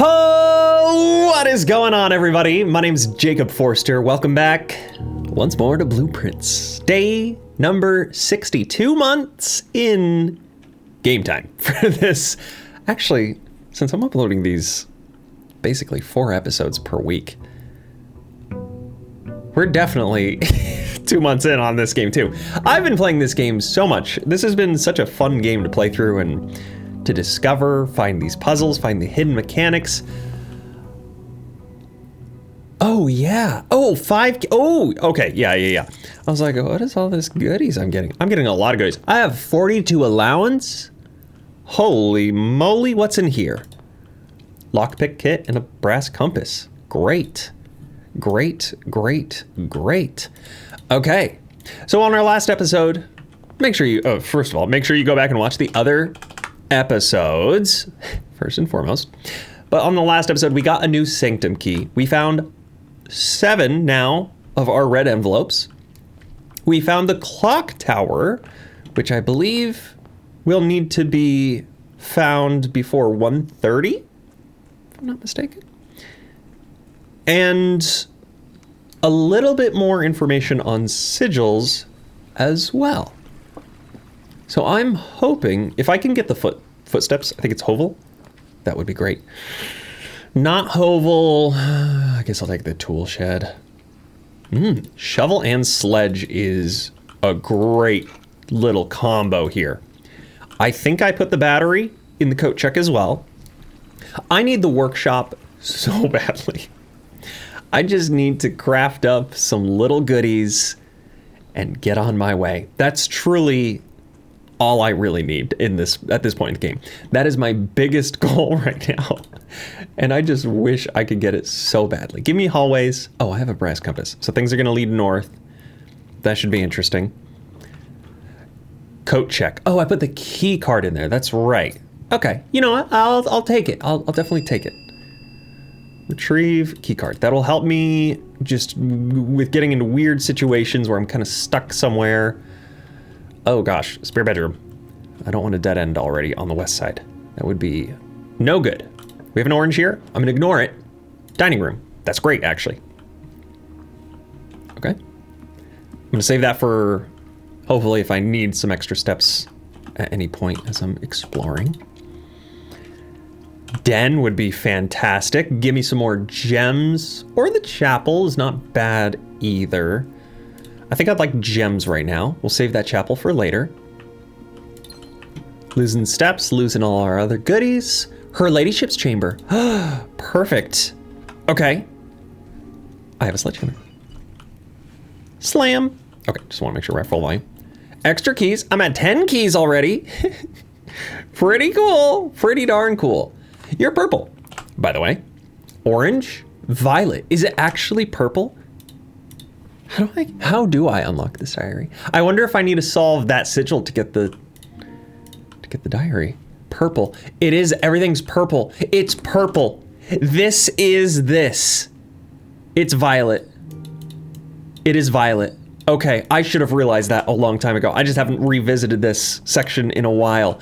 Oh, what is going on, everybody? My name's Jacob Forster. Welcome back once more to Blueprints. Day number 62 months in game time for this. Actually, since I'm uploading these basically 4 episodes per week, we're definitely 2 months in on this game too. I've been playing this game so much. This has been such a fun game to play through and to discover, find these puzzles, find the hidden mechanics. Oh yeah. Oh, 5. Oh, okay. Yeah. I was like, what is all this goodies I'm getting? I'm getting a lot of goodies. I have 42 allowance. Holy moly, what's in here? Lockpick kit and a brass compass. Great. Okay. So on our last episode, make sure you, first of all, make sure you go back and watch the other episodes, first and foremost. But on the last episode, we got a new sanctum key. We found 7 now of our red envelopes. We found the clock tower, which I believe will need to be found before 1:30, if I'm not mistaken. And a little bit more information on sigils as well. So I'm hoping, if I can get the footsteps, I think it's Hovel, that would be great. Not Hovel, I guess I'll take the tool shed. Shovel and sledge is a great little combo here. I think I put the battery in the coat check as well. I need the workshop so badly. I just need to craft up some little goodies and get on my way. That's truly all I really need at this point in the game. That is my biggest goal right now. And I just wish I could get it so badly. Give me hallways. Oh, I have a brass compass. So things are gonna lead north. That should be interesting. Coat check. Oh, I put the key card in there. That's right. Okay, you know what? I'll take it. I'll definitely take it. Retrieve key card. That'll help me just with getting into weird situations where I'm kind of stuck somewhere. Oh gosh, spare bedroom. I don't want a dead end already on the west side. That would be no good. We have an orange here. I'm gonna ignore it. Dining room. That's great, actually. Okay. I'm gonna save that for hopefully if I need some extra steps at any point as I'm exploring. Den would be fantastic. Give me some more gems. Or the chapel is not bad either. I think I'd like gems right now. We'll save that chapel for later. Losing steps, losing all our other goodies. Her ladyship's chamber. Perfect. Okay. I have a sledgehammer. Slam. Okay, just want to make sure we're at full volume. Extra keys. I'm at 10 keys already. Pretty cool. Pretty darn cool. You're purple, by the way. Orange, violet. Is it actually purple? How do I unlock this diary? I wonder if I need to solve that sigil to get the diary. Purple. It is, everything's purple. It's purple. This is this. It's violet. It is violet. Okay, I should have realized that a long time ago. I just haven't revisited this section in a while.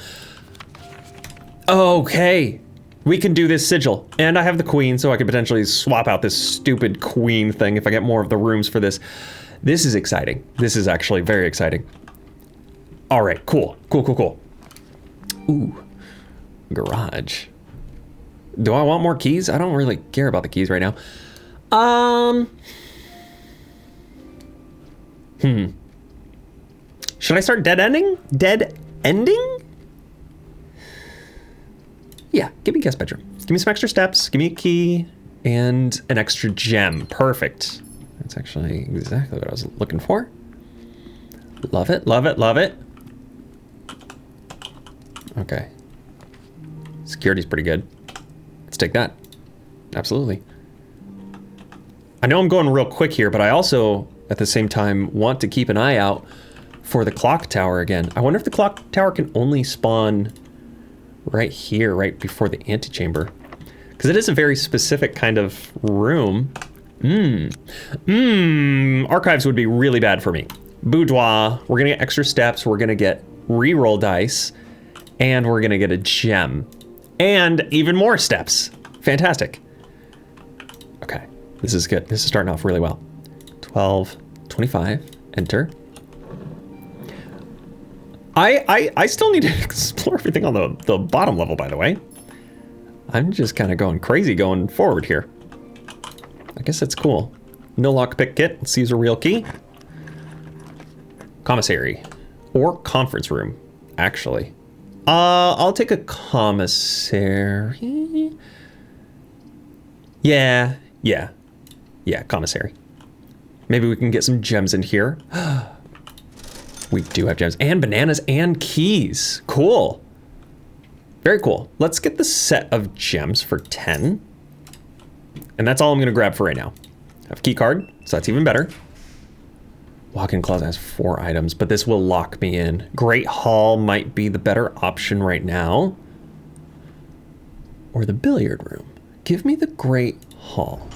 Okay. We can do this sigil, and I have the queen, so I could potentially swap out this stupid queen thing if I get more of the rooms for this. This is exciting. This is actually very exciting. All right, cool. Ooh, garage. Do I want more keys? I don't really care about the keys right now. Should I start dead ending? Yeah, give me guest bedroom. Give me some extra steps, give me a key, and an extra gem. Perfect. That's actually exactly what I was looking for. Love it. Okay. Security's pretty good. Let's take that. Absolutely. I know I'm going real quick here, but I also, at the same time, want to keep an eye out for the clock tower again. I wonder if the clock tower can only spawn right here, right before the antechamber, because it is a very specific kind of room. Archives would be really bad for me. Boudoir, we're gonna get extra steps, we're gonna get reroll dice, and we're gonna get a gem. And even more steps. Fantastic. Okay, this is good. This is starting off really well. 12, 25, enter. I still need to explore everything on the bottom level, by the way. I'm just kind of going crazy going forward here. I guess that's cool. No lockpick kit. Let's use a real key. Commissary. Or conference room, actually. I'll take a commissary. Yeah, commissary. Maybe we can get some gems in here. We do have gems and bananas and keys. Cool. Very cool. Let's get the set of gems for 10. And that's all I'm gonna grab for right now. I have a key card, so that's even better. Walk-in closet has 4 items, but this will lock me in. Great Hall might be the better option right now. Or the billiard room. Give me the Great Hall.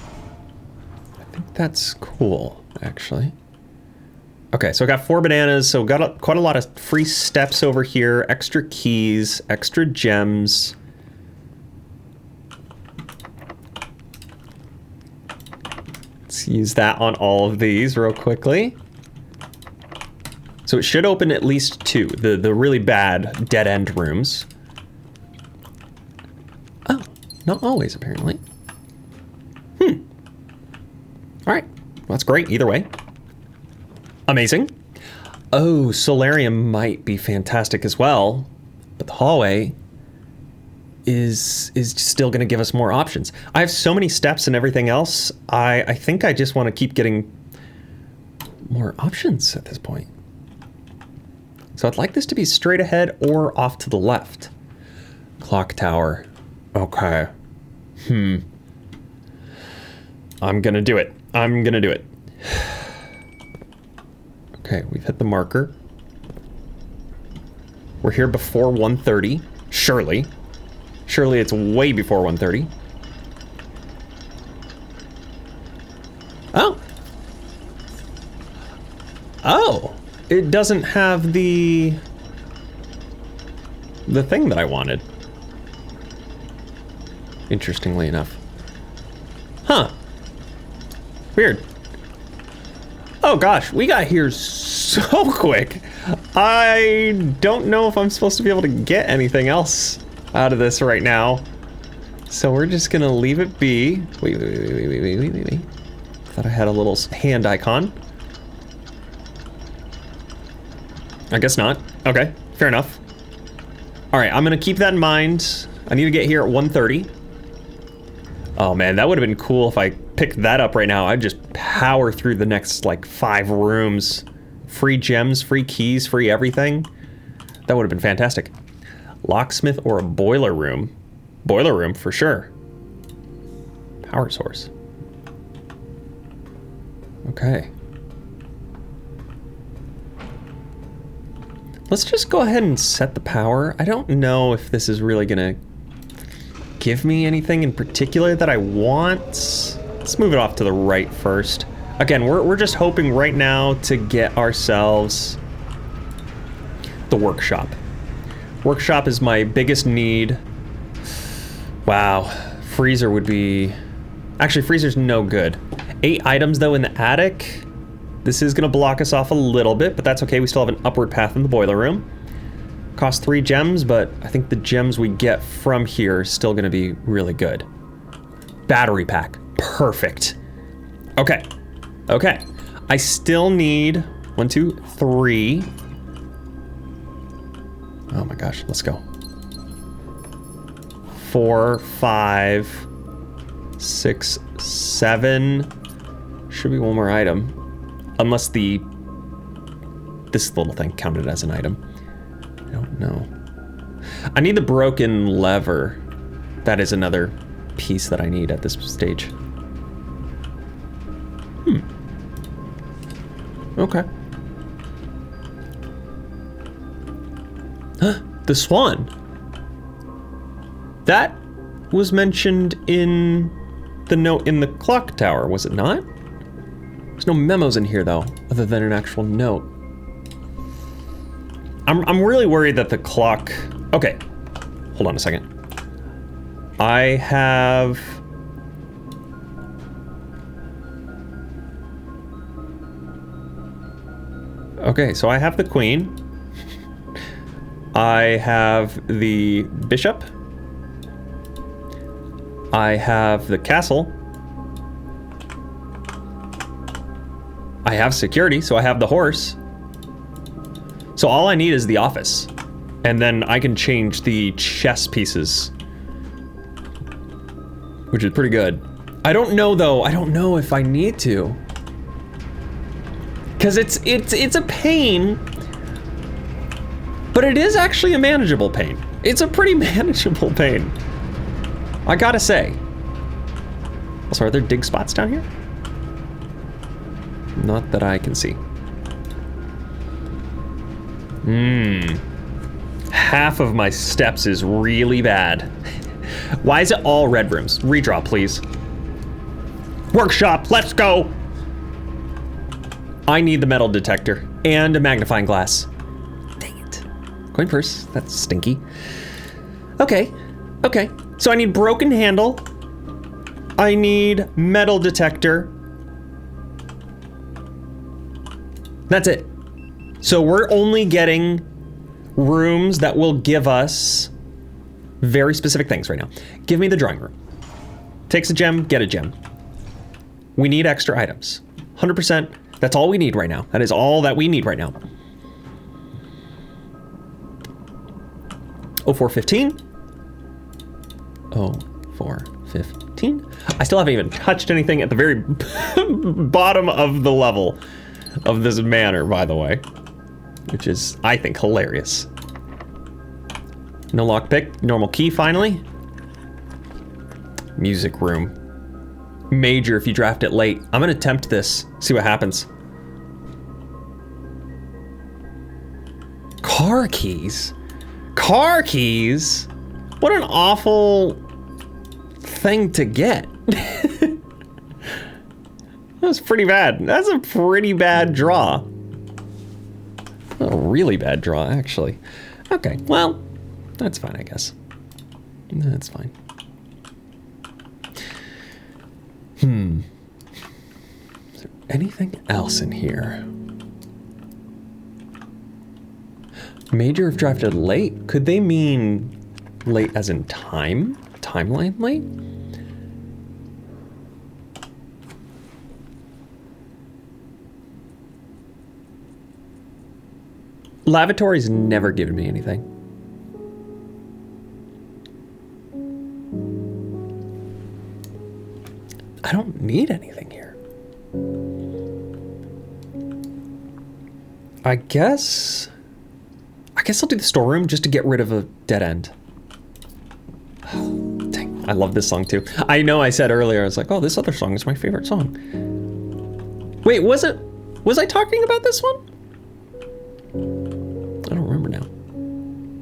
I think that's cool, actually. Okay, so I got 4 bananas, so got quite a lot of free steps over here, extra keys, extra gems. Let's use that on all of these real quickly. So it should open at least 2, the really bad dead-end rooms. Oh, not always, apparently. All right, well, that's great either way. Amazing. Oh, solarium might be fantastic as well, but the hallway is still going to give us more options. I have so many steps and everything else. I think I just want to keep getting more options at this point. So I'd like this to be straight ahead or off to the left. Clock tower. Okay. I'm gonna do it. I'm gonna do it. Okay, we've hit the marker. We're here before 1:30. Surely. Surely it's way before 1:30. Oh. Oh. It doesn't have the thing that I wanted. Interestingly enough. Huh. Weird. Oh gosh, we got here so quick. I don't know if I'm supposed to be able to get anything else out of this right now. So we're just gonna leave it be. Wait. Thought I had a little hand icon. I guess not. Okay, fair enough. All right, I'm gonna keep that in mind. I need to get here at 1:30. Oh man, that would have been cool if I picked that up right now. I'd just power through the next like 5 rooms. Free gems, free keys, free everything. That would have been fantastic. Locksmith or a boiler room? Boiler room for sure. Power source. Okay. Let's just go ahead and set the power. I don't know if this is really gonna give me anything in particular that I want. Let's move it off to the right first. Again, we're just hoping right now to get ourselves the workshop. Workshop is my biggest need. Wow, freezer would be... Actually, freezer's no good. 8 items though in the attic. This is gonna block us off a little bit, but that's okay. We still have an upward path in the boiler room. Cost 3 gems, but I think the gems we get from here are still gonna be really good. Battery pack, perfect. Okay, okay. I still need 1, 2, 3. Oh my gosh, let's go. 4, 5, 6, 7. Should be one more item. Unless this little thing counted as an item. I don't know. I need the broken lever. That is another piece that I need at this stage. Okay. The swan. That was mentioned in the note in the clock tower, was it not? There's no memos in here though, other than an actual note. I'm really worried that the clock... Okay, hold on a second. I have... Okay, so I have the queen. I have the bishop. I have the castle. I have security, so I have the horse. So all I need is the office. And then I can change the chess pieces. Which is pretty good. I don't know though, I don't know if I need to. Cause it's a pain, but it is actually a manageable pain. It's a pretty manageable pain, I gotta say. Also, are there dig spots down here? Not that I can see. Half of my steps is really bad. Why is it all red rooms? Redraw, please. Workshop, let's go! I need the metal detector and a magnifying glass. Dang it. Coin purse, that's stinky. Okay, okay. So I need broken handle. I need metal detector. That's it. So we're only getting rooms that will give us very specific things right now. Give me the drawing room. Takes a gem, get a gem. We need extra items. 100%. That's all we need right now. That is all that we need right now. 0415. 0415. I still haven't even touched anything at the very bottom of the level of this manor, by the way. Which is, I think, hilarious. No lockpick, normal key finally. Music room. Major if you draft it late. I'm gonna attempt this, see what happens. Car keys? Car keys? What an awful thing to get. That's pretty bad. That's a pretty bad draw. A really bad draw, actually. Okay, well, that's fine, I guess. That's fine. Is there anything else in here? Major if drafted late? Could they mean late as in time? Timeline late? Lavatory's never given me anything. I don't need anything here. I guess I'll do the storeroom just to get rid of a dead end. Oh, dang, I love this song too. I know I said earlier, I was like, oh, this other song is my favorite song. Wait, was I talking about this one? I don't remember now.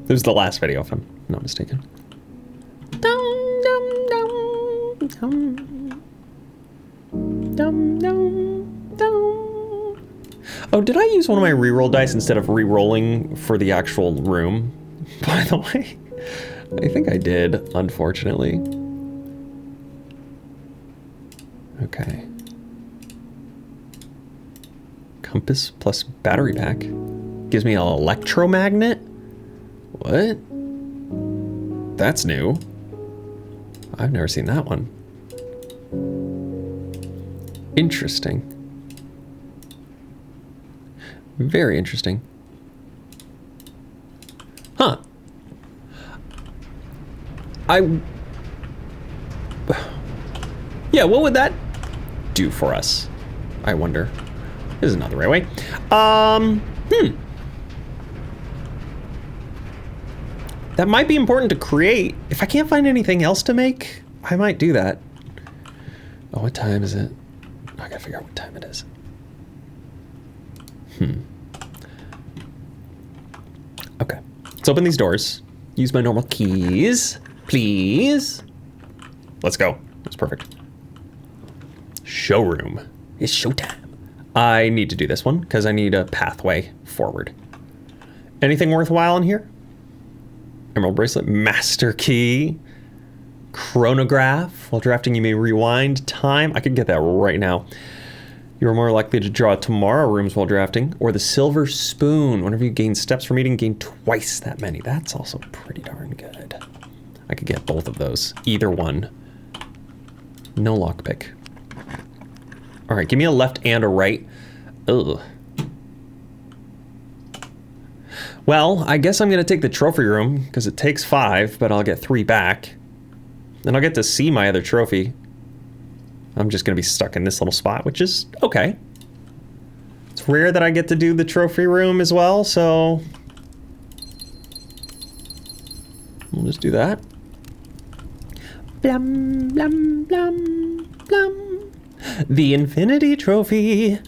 It was the last video, if I'm not mistaken. Dum, dum, dum, dum. Dum, dum, dum. Oh, did I use one of my reroll dice instead of re-rolling for the actual room? By the way, I think I did, unfortunately. Okay. Compass plus battery pack. Gives me an electromagnet? What? That's new. I've never seen that one. Interesting. Very interesting. Huh. Yeah, what would that do for us? I wonder. This is not the right way. That might be important to create. If I can't find anything else to make, I might do that. Oh, what time is it? I gotta figure out what time it is. Okay, let's open these doors. Use my normal keys, please. Let's go. That's perfect. Showroom. It's showtime. I need to do this one because I need a pathway forward. Anything worthwhile in here? Emerald bracelet, master key. Chronograph. While drafting, you may rewind time. I could get that right now. You're more likely to draw tomorrow rooms while drafting. Or the Silver Spoon. Whenever you gain steps from eating, gain twice that many. That's also pretty darn good. I could get both of those. Either one. No lockpick. All right, give me a left and a right. Ugh. Well, I guess I'm going to take the trophy room because it takes 5, but I'll get 3 back. Then I'll get to see my other trophy. I'm just going to be stuck in this little spot, which is okay. It's rare that I get to do the trophy room as well, so we'll just do that. Blum, blum, blum, blum. The Infinity Trophy.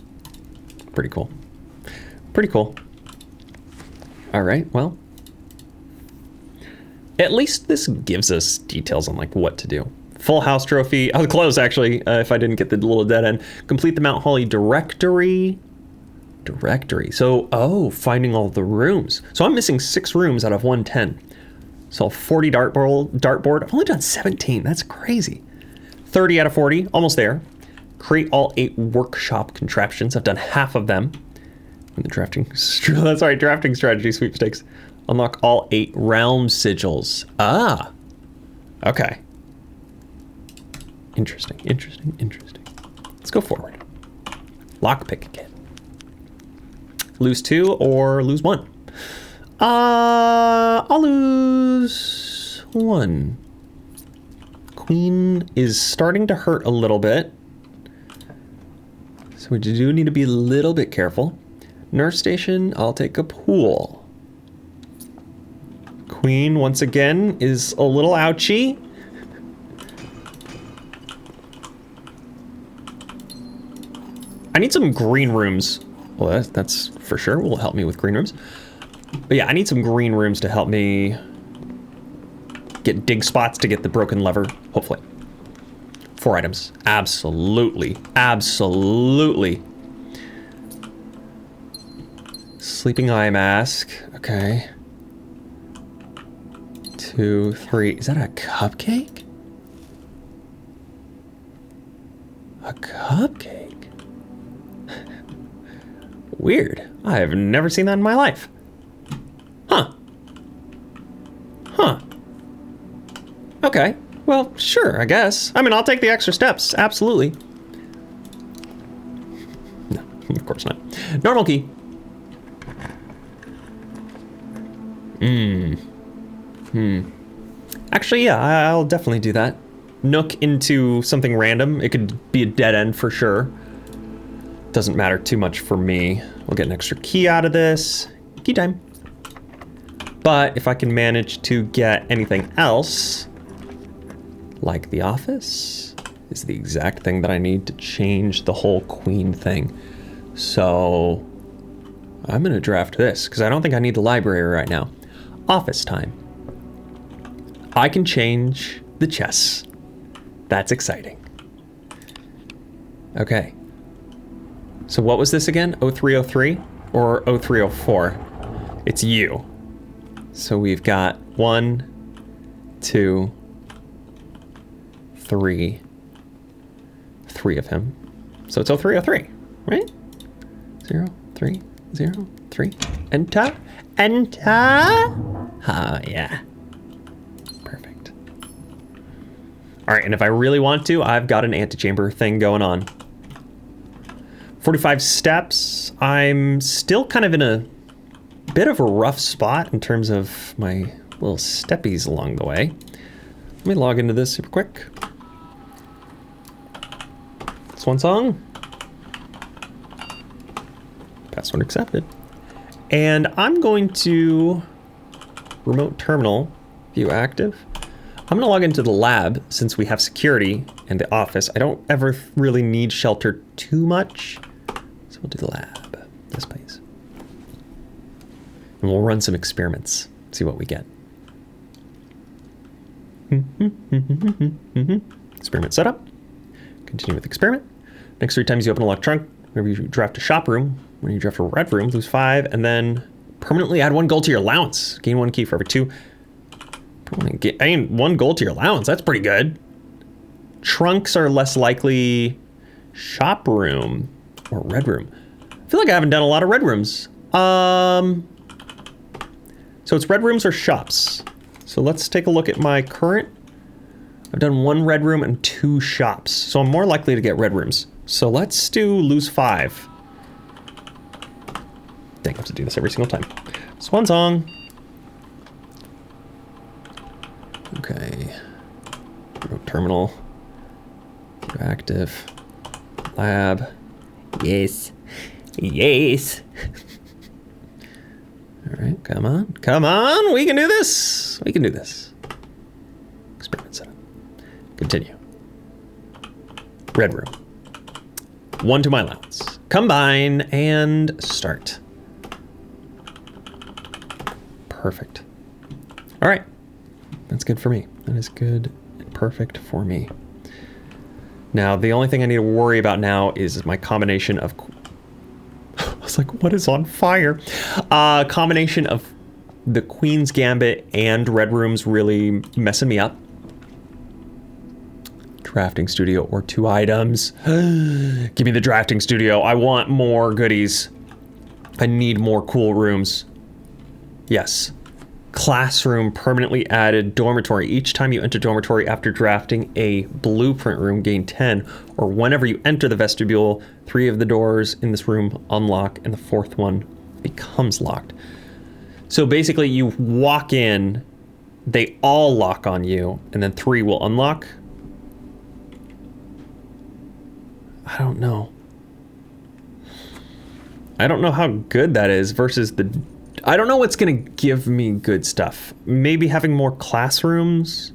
Pretty cool. Pretty cool. All right, well, at least this gives us details on like what to do. Full house trophy. I'll close actually if I didn't get the little dead end. Complete the Mount Holly directory. So, finding all the rooms. So I'm missing 6 rooms out of 110. So 40 dartboard. I've only done 17. That's crazy. 30 out of 40. Almost there. Create all 8 workshop contraptions. I've done half of them. And the drafting strategy sweepstakes. Unlock all 8 realm sigils. Ah. Okay. Interesting. Let's go forward. Lockpick again. Lose 2 or lose 1? I'll lose 1. Queen is starting to hurt a little bit. So we do need to be a little bit careful. Nurse station, I'll take a pool. Queen, once again, is a little ouchy. I need some green rooms. Well, that's for sure will help me with green rooms. But yeah, I need some green rooms to help me get dig spots to get the broken lever, hopefully. 4 items. Absolutely. Sleeping eye mask. Okay. 2, 3. Is that a cupcake? A cupcake? Weird. I have never seen that in my life. Huh. Okay. Well, sure, I guess. I mean, I'll take the extra steps. Absolutely. No, of course not. Normal key. Actually, yeah, I'll definitely do that. Nook into something random. It could be a dead end for sure. Doesn't matter too much for me. We'll get an extra key out of this. Key time. But if I can manage to get anything else, like the office, is the exact thing that I need to change the whole queen thing. So I'm gonna draft this because I don't think I need the library right now. Office time. I can change the chess. That's exciting. Okay. So what was this again? 0303 or 0304? It's you. So we've got 1, 2, 3. 3 of him. So it's 0303, right? 0, 3, 0, 3. Enter. Oh, yeah. Perfect. All right, and if I really want to, I've got an antechamber thing going on. 45 steps. I'm still kind of in a bit of a rough spot in terms of my little steppies along the way. Let me log into this super quick. Swan song. Password accepted. And I'm going to remote terminal, view active. I'm gonna log into the lab since we have security and the office. I don't ever really need shelter too much. So we'll do the lab, this place. And we'll run some experiments, see what we get. Experiment setup. Continue with experiment. Next 3 times you open electronic, whenever you draft a shop room, when you draft a red room, lose 5, and then permanently add 1 gold to your allowance. Gain 1 key for every 2 I mean, 1 gold to your allowance. That's pretty good. Trunks are less likely. Shop room or red room. I feel like I haven't done a lot of red rooms. So it's red rooms or shops. So let's take a look at my current. I've done 1 red room and 2 shops. So I'm more likely to get red rooms. So let's do lose 5. Dang, I have to do this every single time. Swan song. Okay. Road terminal. Active. Lab. Yes. Yes. All right, come on. Come on. We can do this. We can do this. Experiment setup. Continue. Red room. 1 to my allowance. Combine and start. Perfect. All right. That's good for me. That is good and perfect for me. Now, the only thing I need to worry about now is my combination of... I was like, what is on fire? Combination of the Queen's Gambit and Red Room's really messing me up. Drafting studio or 2 items. Give me the drafting studio. I want more goodies. I need more cool rooms. Yes. Classroom permanently added dormitory. Each time you enter dormitory after drafting a blueprint room, gain 10, or whenever you enter the vestibule, 3 of the doors in this room unlock and the 4th one becomes locked. So basically you walk in, they all lock on you, and then 3 will unlock. I don't know. I don't know how good that is versus the... I don't know what's gonna give me good stuff. Maybe having more classrooms.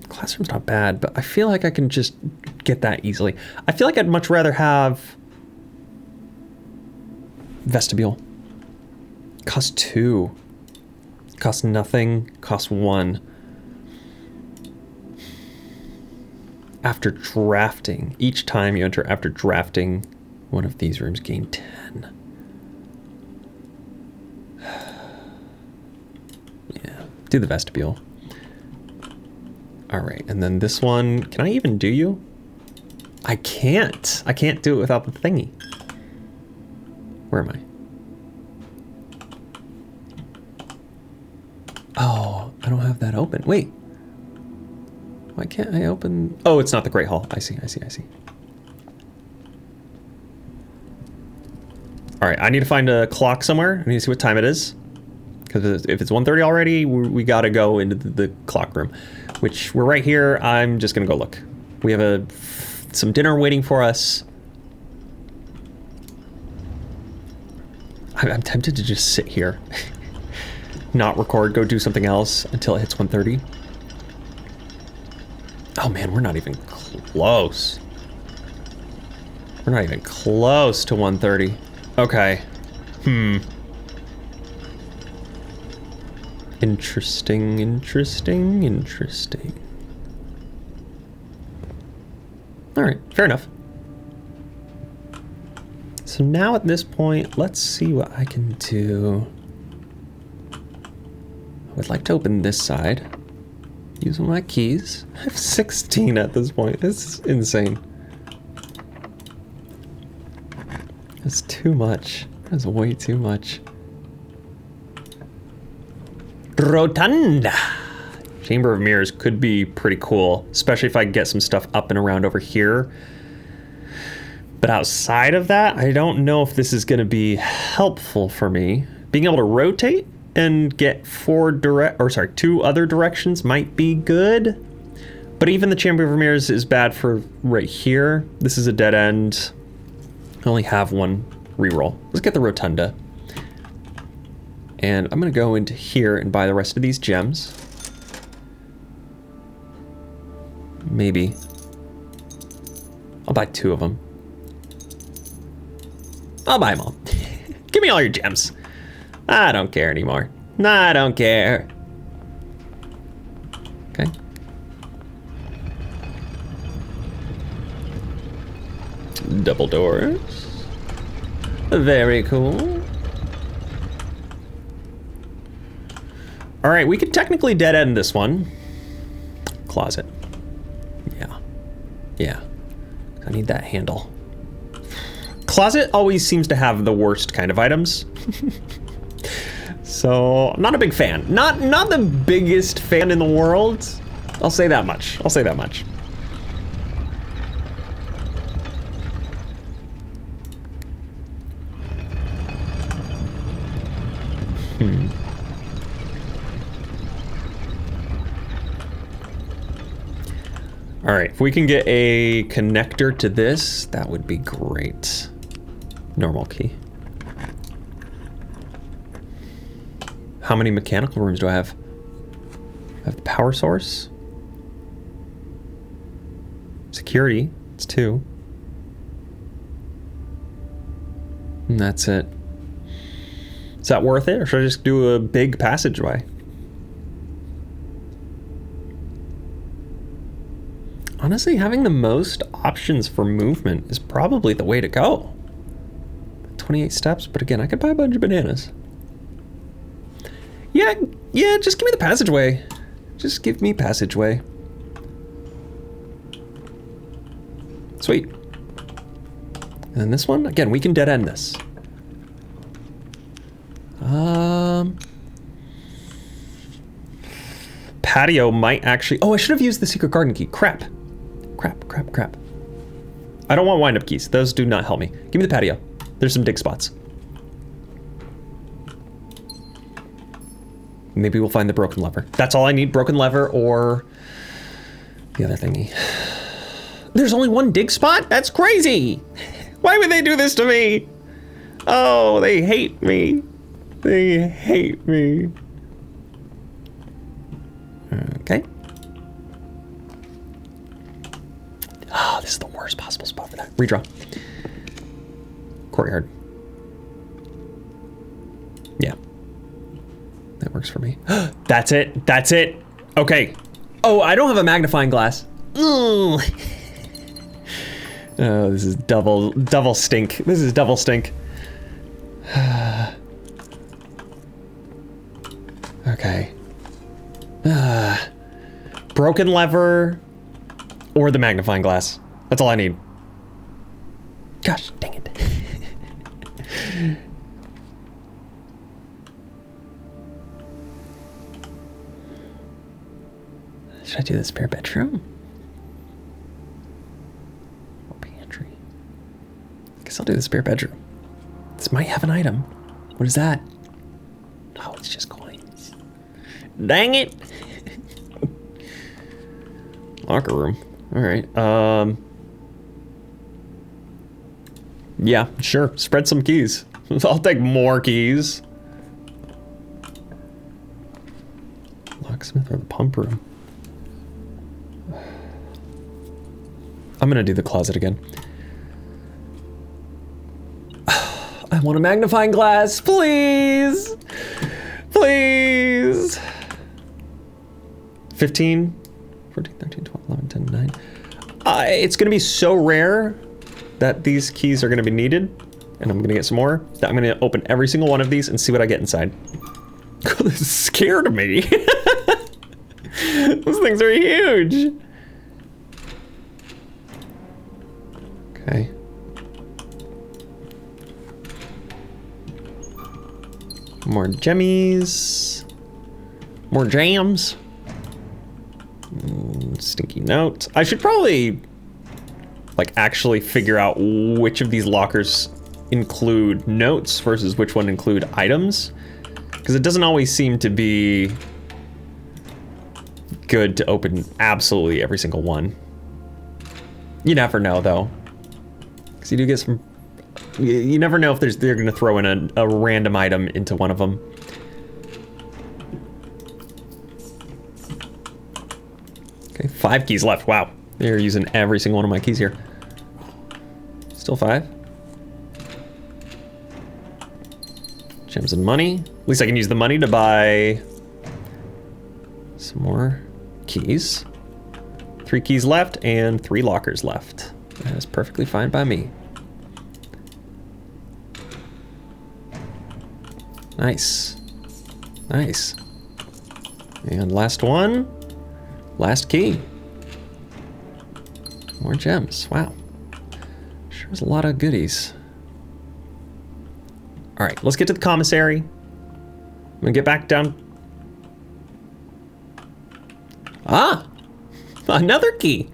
Classroom's not bad, but I feel like I can just get that easily. I feel like I'd much rather have vestibule. Cost 2. Cost nothing. Cost 1. After drafting. Each time you enter after drafting one of these rooms, gain 10. Yeah, do the vestibule. All right, and then this one, can I even do you? I can't. I can't do it without the thingy. Where am I? Oh, I don't have that open. Wait. Why can't I open? Oh, it's not the Great Hall. I see. All right, I need to find a clock somewhere. I need to see what time it is. Because if it's 1:30 already, we gotta go into the clock room. Which, we're right here. I'm just gonna go look. We have some dinner waiting for us. I'm tempted to just sit here. Not record, go do something else until it hits 1:30. Oh man, we're not even close. We're not even close to 1:30. Okay. Interesting. All right, fair enough. So now at this point, let's see what I can do. I would like to open this side. Use one of my keys. I have 16 at this point. It's insane. That's too much. That's way too much. Rotunda. Chamber of Mirrors could be pretty cool, especially if I get some stuff up and around over here. But outside of that, I don't know if this is going to be helpful for me. Being able to rotate and get 2 other directions might be good. But even the Chamber of Mirrors is bad for right here. This is a dead end. I only have 1 reroll. Let's get the Rotunda. And I'm gonna go into here and buy the rest of these gems. Maybe. I'll buy 2 of them. I'll buy them all. Give me all your gems. I don't care anymore. I don't care. Okay. Double doors. Very cool. All right, we could technically dead end this one. Closet. Yeah. Yeah. I need that handle. Closet always seems to have the worst kind of items. So, I'm not a big fan. Not the biggest fan in the world. I'll say that much. I'll say that much. All right, if we can get a connector to this, that would be great. Normal key. How many mechanical rooms do I have? I have the power source. Security, it's 2. And that's it. Is that worth it, or should I just do a big passageway? Honestly, having the most options for movement is probably the way to go. 28 steps, but again, I could buy a bunch of bananas. Yeah, just give me the passageway. Just give me passageway. Sweet. And then this one, again, we can dead end this. Patio might actually, oh, I should have used the secret garden key. Crap. I don't want wind-up keys. Those do not help me. Give me the patio. There's some dig spots. Maybe we'll find the broken lever. That's all I need, broken lever or the other thingy. There's only one dig spot? That's crazy. Why would they do this to me? Oh, they hate me. They hate me. Okay. Oh, this is the worst possible spot for that. Redraw. Courtyard. Yeah. That works for me. That's it. That's it. Okay. Oh, I don't have a magnifying glass. Ooh. Oh, this is double stink. This is double stink. Okay. Broken lever or the magnifying glass. That's all I need. Gosh, dang it. Should I do the spare bedroom? Or pantry? I guess I'll do the spare bedroom. This might have an item. What is that? Oh, it's just coins. Dang it! Locker room. All right. Yeah, sure. Spread some keys. I'll take more keys. Locksmith or the pump room? I'm gonna do the closet again. I want a magnifying glass, please! Please! 15, 14, 13, 12, 11, 10, 9. It's gonna be so rare that these keys are gonna be needed, and I'm gonna get some more, that I'm gonna open every single one of these and see what I get inside. This scared me. Those things are huge. Okay. More jemmies. More jams. Stinky note. I should probably like actually figure out which of these lockers include notes versus which one include items, because it doesn't always seem to be good to open absolutely every single one. You never know though, because you do get some. You never know if they're going to throw in a random item into one of them. Okay, 5 keys left. Wow, they're using every single one of my keys here. Still 5. Gems and money. At least I can use the money to buy some more keys. 3 keys left and 3 lockers left. That is perfectly fine by me. Nice. Nice. And last one. Last key. More gems. Wow. Sure was a lot of goodies. All right, let's get to the commissary. I'm gonna get back down. Ah! Another key!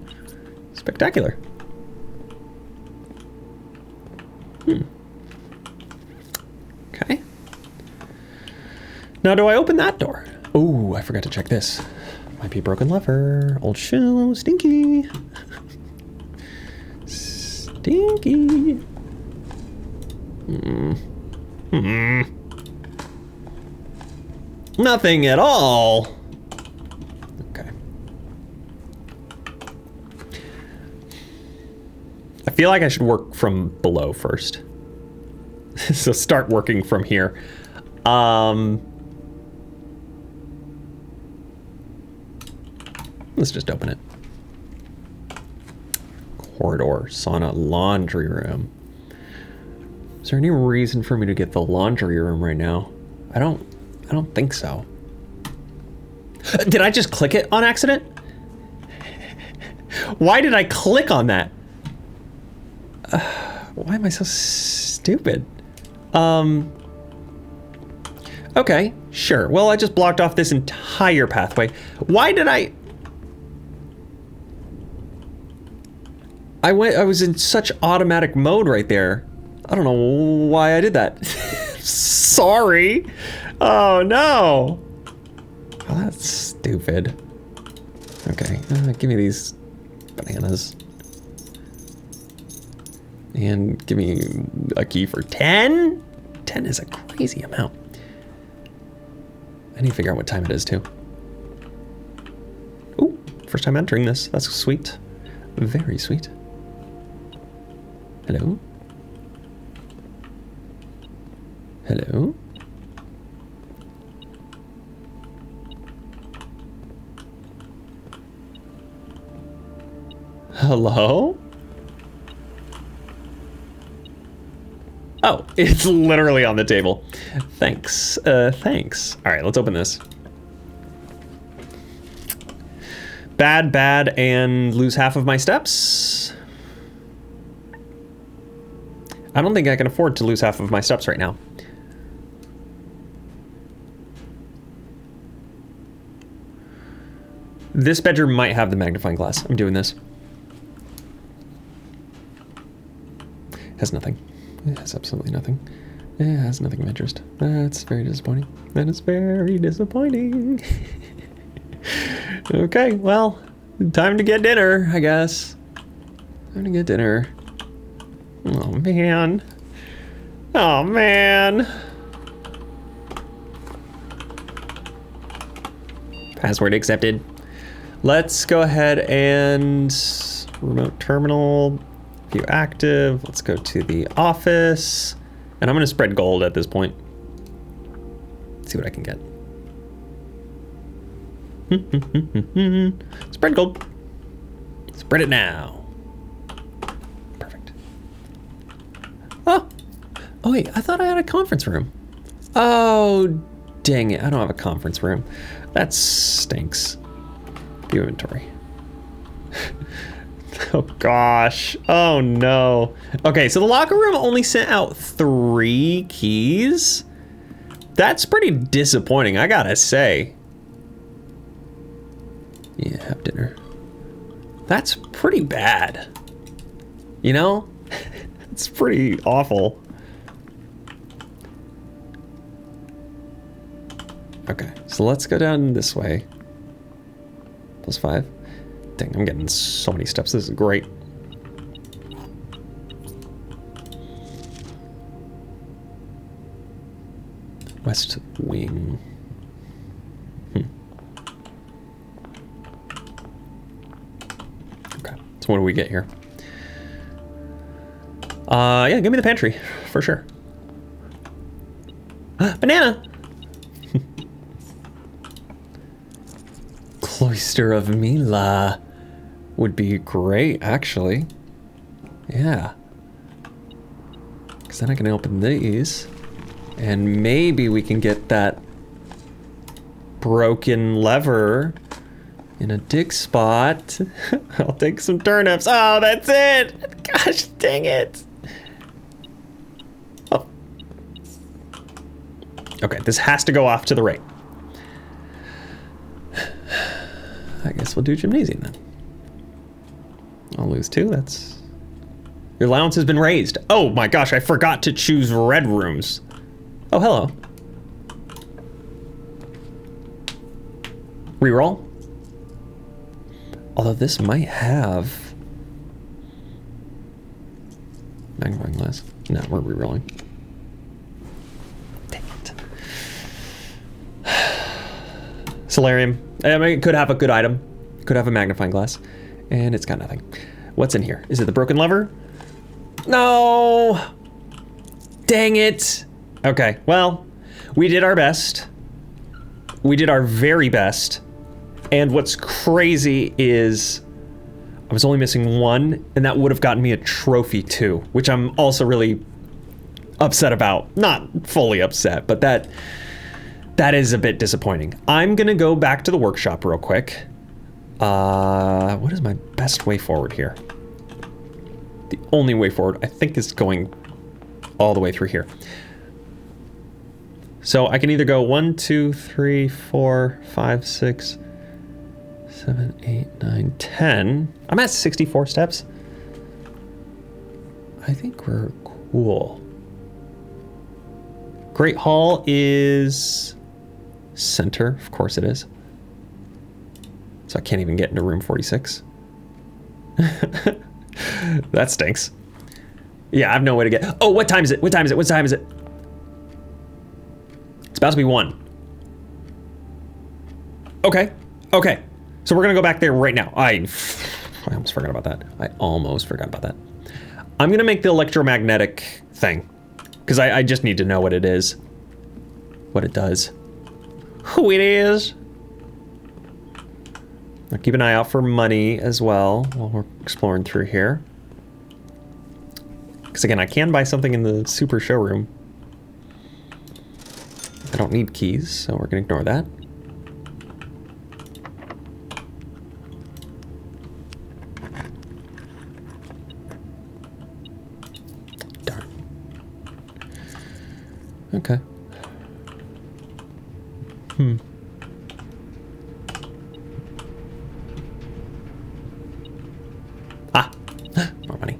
Spectacular. Okay. Now do I open that door? Oh, I forgot to check this. Might be a broken lever. Old shoe. Stinky. Stinky. Nothing at all. Okay. I feel like I should work from below first. So start working from here. Let's just open it. Corridor, sauna, laundry room. Is there any reason for me to get the laundry room right now? I don't think so. Did I just click it on accident? Why did I click on that? Why am I so stupid? Okay, sure. Well, I just blocked off this entire pathway. Why did I was in such automatic mode right there. I don't know why I did that. Sorry. Oh no. Oh, that's stupid. Okay, give me these bananas. And give me a key for 10? 10 is a crazy amount. I need to figure out what time it is too. Ooh, first time entering this. That's sweet. Very sweet. Hello? Hello? Hello? Oh, it's literally on the table. Thanks. Thanks. All right, let's open this. Bad, and lose half of my steps. I don't think I can afford to lose half of my steps right now. This bedroom might have the magnifying glass. I'm doing this. Has nothing. It has absolutely nothing. It has nothing of interest. That's very disappointing. That is very disappointing. Okay, well, time to get dinner, I guess. Time to get dinner. Oh, man. Oh, man. Password accepted. Let's go ahead and remote terminal, view active. Let's go to the office. And I'm going to spread gold at this point. See what I can get. Spread gold. Spread it now. Perfect. Oh. Oh, wait. I thought I had a conference room. Oh, dang it. I don't have a conference room. That stinks. View inventory. Oh gosh. Oh no. Okay, so the locker room only sent out 3 keys. That's pretty disappointing, I gotta say. Yeah, have dinner. That's pretty bad. You know? It's pretty awful. Okay, so let's go down this way. +5. Dang, I'm getting so many steps. This is great. West wing. Okay, so what do we get here? Yeah, give me the pantry, for sure. Banana! Cloister of Mila would be great, actually. Yeah. Because then I can open these. And maybe we can get that broken lever in a dig spot. I'll take some turnips. Oh, that's it. Gosh, dang it. Oh. Okay, this has to go off to the right. I guess we'll do gymnasium then. I'll lose 2, that's... Your allowance has been raised. Oh my gosh, I forgot to choose red rooms. Oh, hello. Reroll. Although this might have... magnifying glass. No, we're rerolling. Dang it. Solarium. I mean, it could have a good item. Could have a magnifying glass. And it's got nothing. What's in here? Is it the broken lever? No! Dang it! Okay, well, we did our best. We did our very best. And what's crazy is I was only missing 1, and that would have gotten me a trophy too, which I'm also really upset about. Not fully upset, but that is a bit disappointing. I'm gonna go back to the workshop real quick. What is my best way forward here? The only way forward, I think, is going all the way through here. So I can either go 1, 2, 3, 4, 5, 6, 7, 8, 9, 10. I'm at 64 steps. I think we're cool. Great Hall is center. Of course it is. So I can't even get into room 46. That stinks. Yeah, I have no way to get... Oh, what time is it? What time is it? What time is it? It's about to be 1. Okay. Okay. So we're gonna go back there right now. I almost forgot about that. I almost forgot about that. I'm gonna make the electromagnetic thing, because I just need to know what it is. What it does. Who it is. Now keep an eye out for money as well while we're exploring through here. Because again, I can buy something in the super showroom. I don't need keys, so we're gonna ignore that. Darn. Okay. Ah, more money.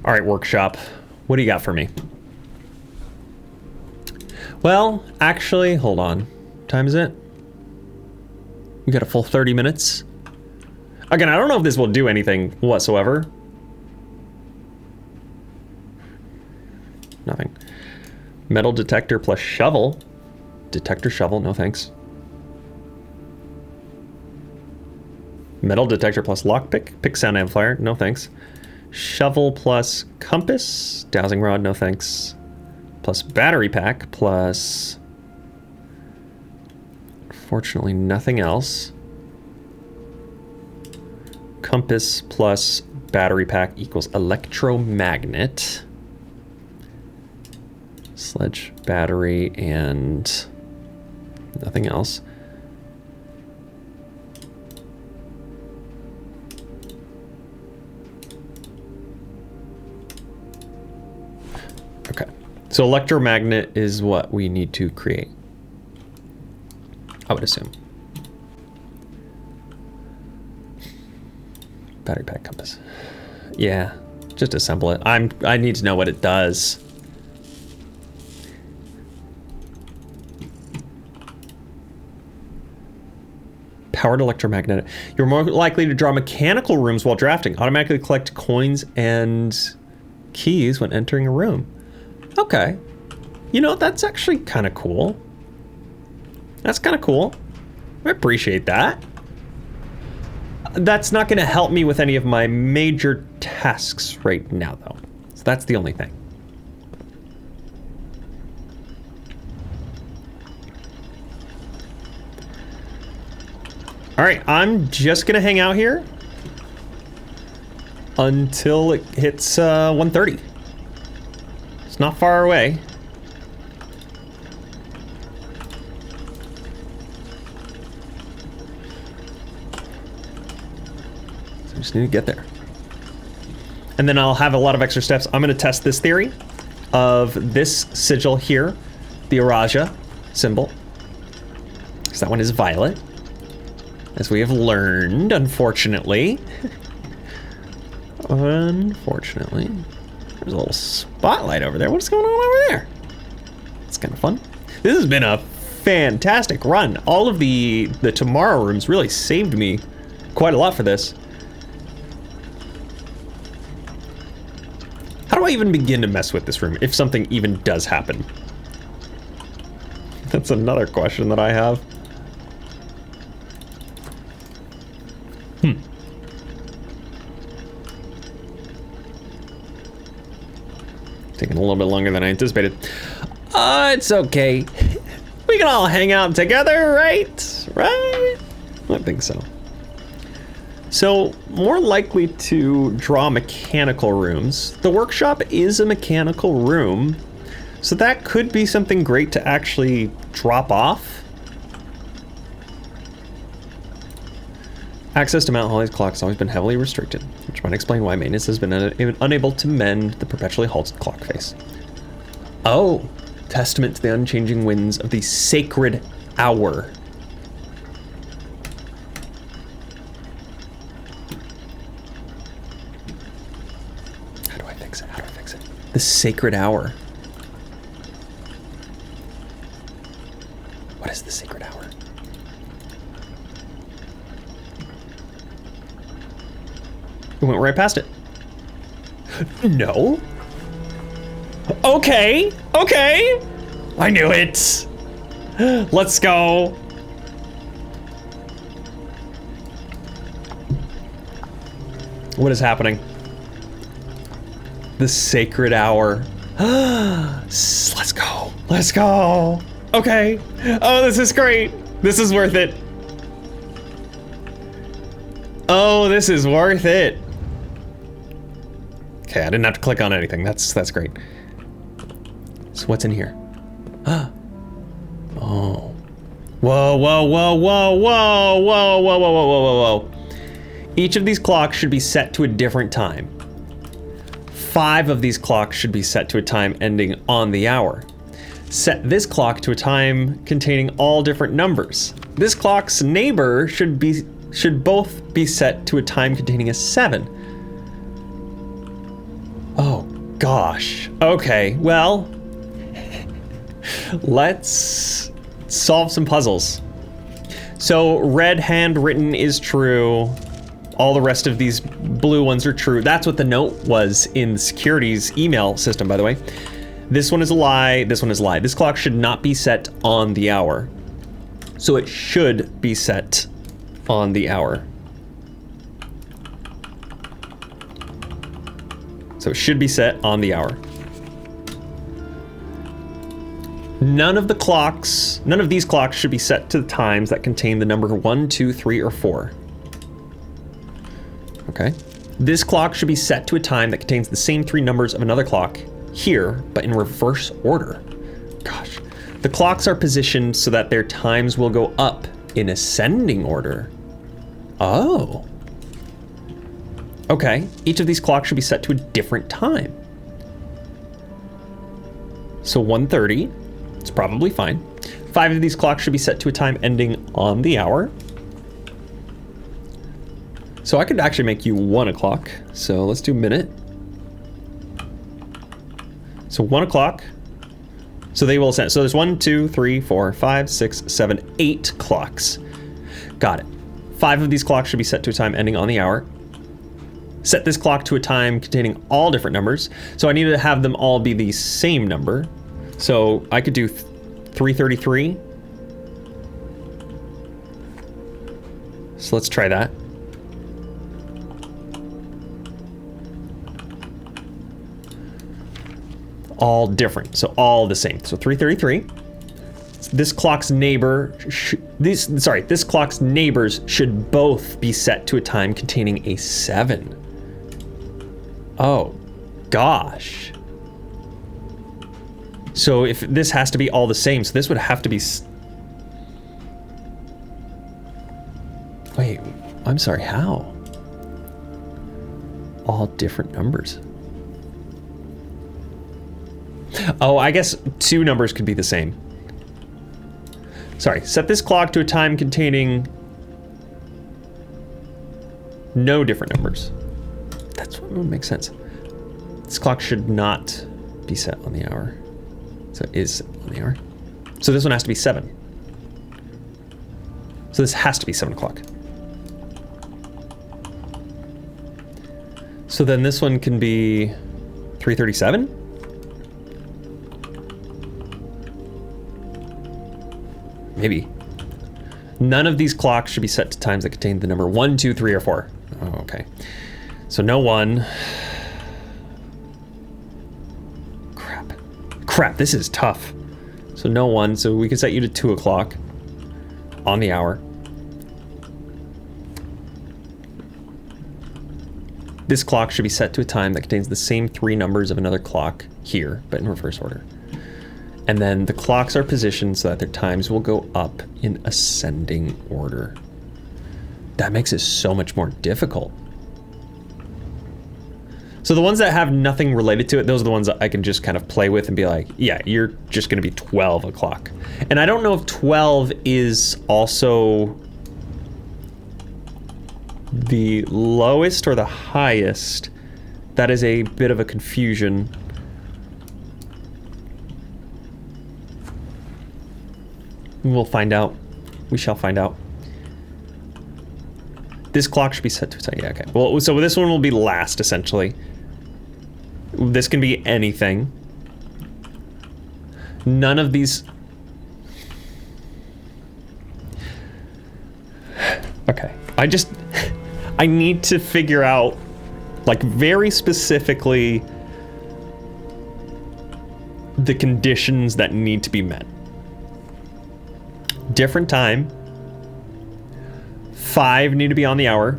All right, workshop. What do you got for me? Well, actually, hold on. What time is it? We got a full 30 minutes. Again, I don't know if this will do anything whatsoever. Nothing. Metal detector plus shovel. Detector shovel, no thanks. Metal detector plus lockpick. Pick sound amplifier, no thanks. Shovel plus compass. Dowsing rod, no thanks. Plus battery pack plus... Fortunately, nothing else. Compass plus battery pack equals electromagnet. Sledge, battery, and nothing else. Okay, so electromagnet is what we need to create, I would assume. Battery pack compass. Yeah, just assemble it. I need to know what it does. Powered electromagnetic. You're more likely to draw mechanical rooms while drafting. Automatically collect coins and keys when entering a room. Okay. You know, that's actually kind of cool. That's kind of cool. I appreciate that. That's not going to help me with any of my major tasks right now, though. So that's the only thing. All right, I'm just gonna hang out here until it hits 1:30. It's not far away. So I just need to get there. And then I'll have a lot of extra steps. I'm going to test this theory of this sigil here, the Araja symbol. Because that one is violet, as we have learned, unfortunately. Unfortunately. There's a little spotlight over there. What's going on over there? It's kind of fun. This has been a fantastic run. All of the tomorrow rooms really saved me quite a lot for this. How do I even begin to mess with this room if something even does happen? That's another question that I have. Taking a little bit longer than I anticipated. It's okay. We can all hang out together, right? Right? I think so. So, more likely to draw mechanical rooms. The workshop is a mechanical room, so that could be something great to actually drop off. Access to Mount Holly's clock has always been heavily restricted, which might explain why maintenance has been unable to mend the perpetually halted clock face. Oh, testament to the unchanging winds of the sacred hour. How do I fix it? How do I fix it? The sacred hour. What is the sacred hour? We went right past it. No. Okay. Okay. I knew it. Let's go. What is happening? The sacred hour. Let's go. Let's go. Okay. Oh, this is great. This is worth it. Oh, this is worth it. Okay, I didn't have to click on anything. That's great. So what's in here? Oh. Whoa, whoa, whoa, whoa, whoa, whoa, whoa, whoa, whoa, whoa, whoa. Each of these clocks should be set to a different time. 5 of these clocks should be set to a time ending on the hour. Set this clock to a time containing all different numbers. This clock's neighbor should both be set to a time containing a 7. Oh, gosh. Okay, well, let's solve some puzzles. So red handwritten is true. All the rest of these blue ones are true. That's what the note was in the security's email system, by the way. This one is a lie. This one is a lie. This clock should not be set on the hour. So it should be set on the hour. So it should be set on the hour. None of these clocks should be set to the times that contain the number 1, 2, 3, or 4. Okay. This clock should be set to a time that contains the same 3 numbers of another clock here, but in reverse order. Gosh. The clocks are positioned so that their times will go up in ascending order. Oh. Okay, each of these clocks should be set to a different time. So 1:30, it's probably fine. 5 of these clocks should be set to a time ending on the hour. So I could actually make you 1 o'clock. So let's do minute. So 1 o'clock. So they will set, so there's 1, 2, 3, 4, 5, 6, 7, 8 clocks. Got it. 5 of these clocks should be set to a time ending on the hour. Set this clock to a time containing all different numbers. So I need to have them all be the same number. So I could do 333. So let's try that. All different, so all the same. So 333. This clock's this clock's neighbors should both be set to a time containing a 7. Oh, gosh. So if this has to be all the same, so this would have to be... Wait, I'm sorry, how? All different numbers. Oh, I guess 2 numbers could be the same. Sorry, set this clock to a time containing no different numbers. That's what would make sense. This clock should not be set on the hour. So it is on the hour. So this one has to be 7. So this has to be 7 o'clock. So then this one can be 3:37? Maybe. None of these clocks should be set to times that contain the number 1, 2, 3, or 4. Oh, okay. So no 1. Crap, this is tough. So no 1, so we can set you to 2 o'clock on the hour. This clock should be set to a time that contains the same 3 numbers of another clock here, but in reverse order. And then the clocks are positioned so that their times will go up in ascending order. That makes it so much more difficult. So the ones that have nothing related to it, those are the ones that I can just kind of play with and be like, yeah, you're just going to be 12 o'clock. And I don't know if 12 is also the lowest or the highest. That is a bit of a confusion. We'll find out. We shall find out. This clock should be set to... Yeah, okay. Well, so this one will be last, essentially. This can be anything. None of these... Okay. I need to figure out, like, very specifically the conditions that need to be met. Different time. 5 need to be on the hour.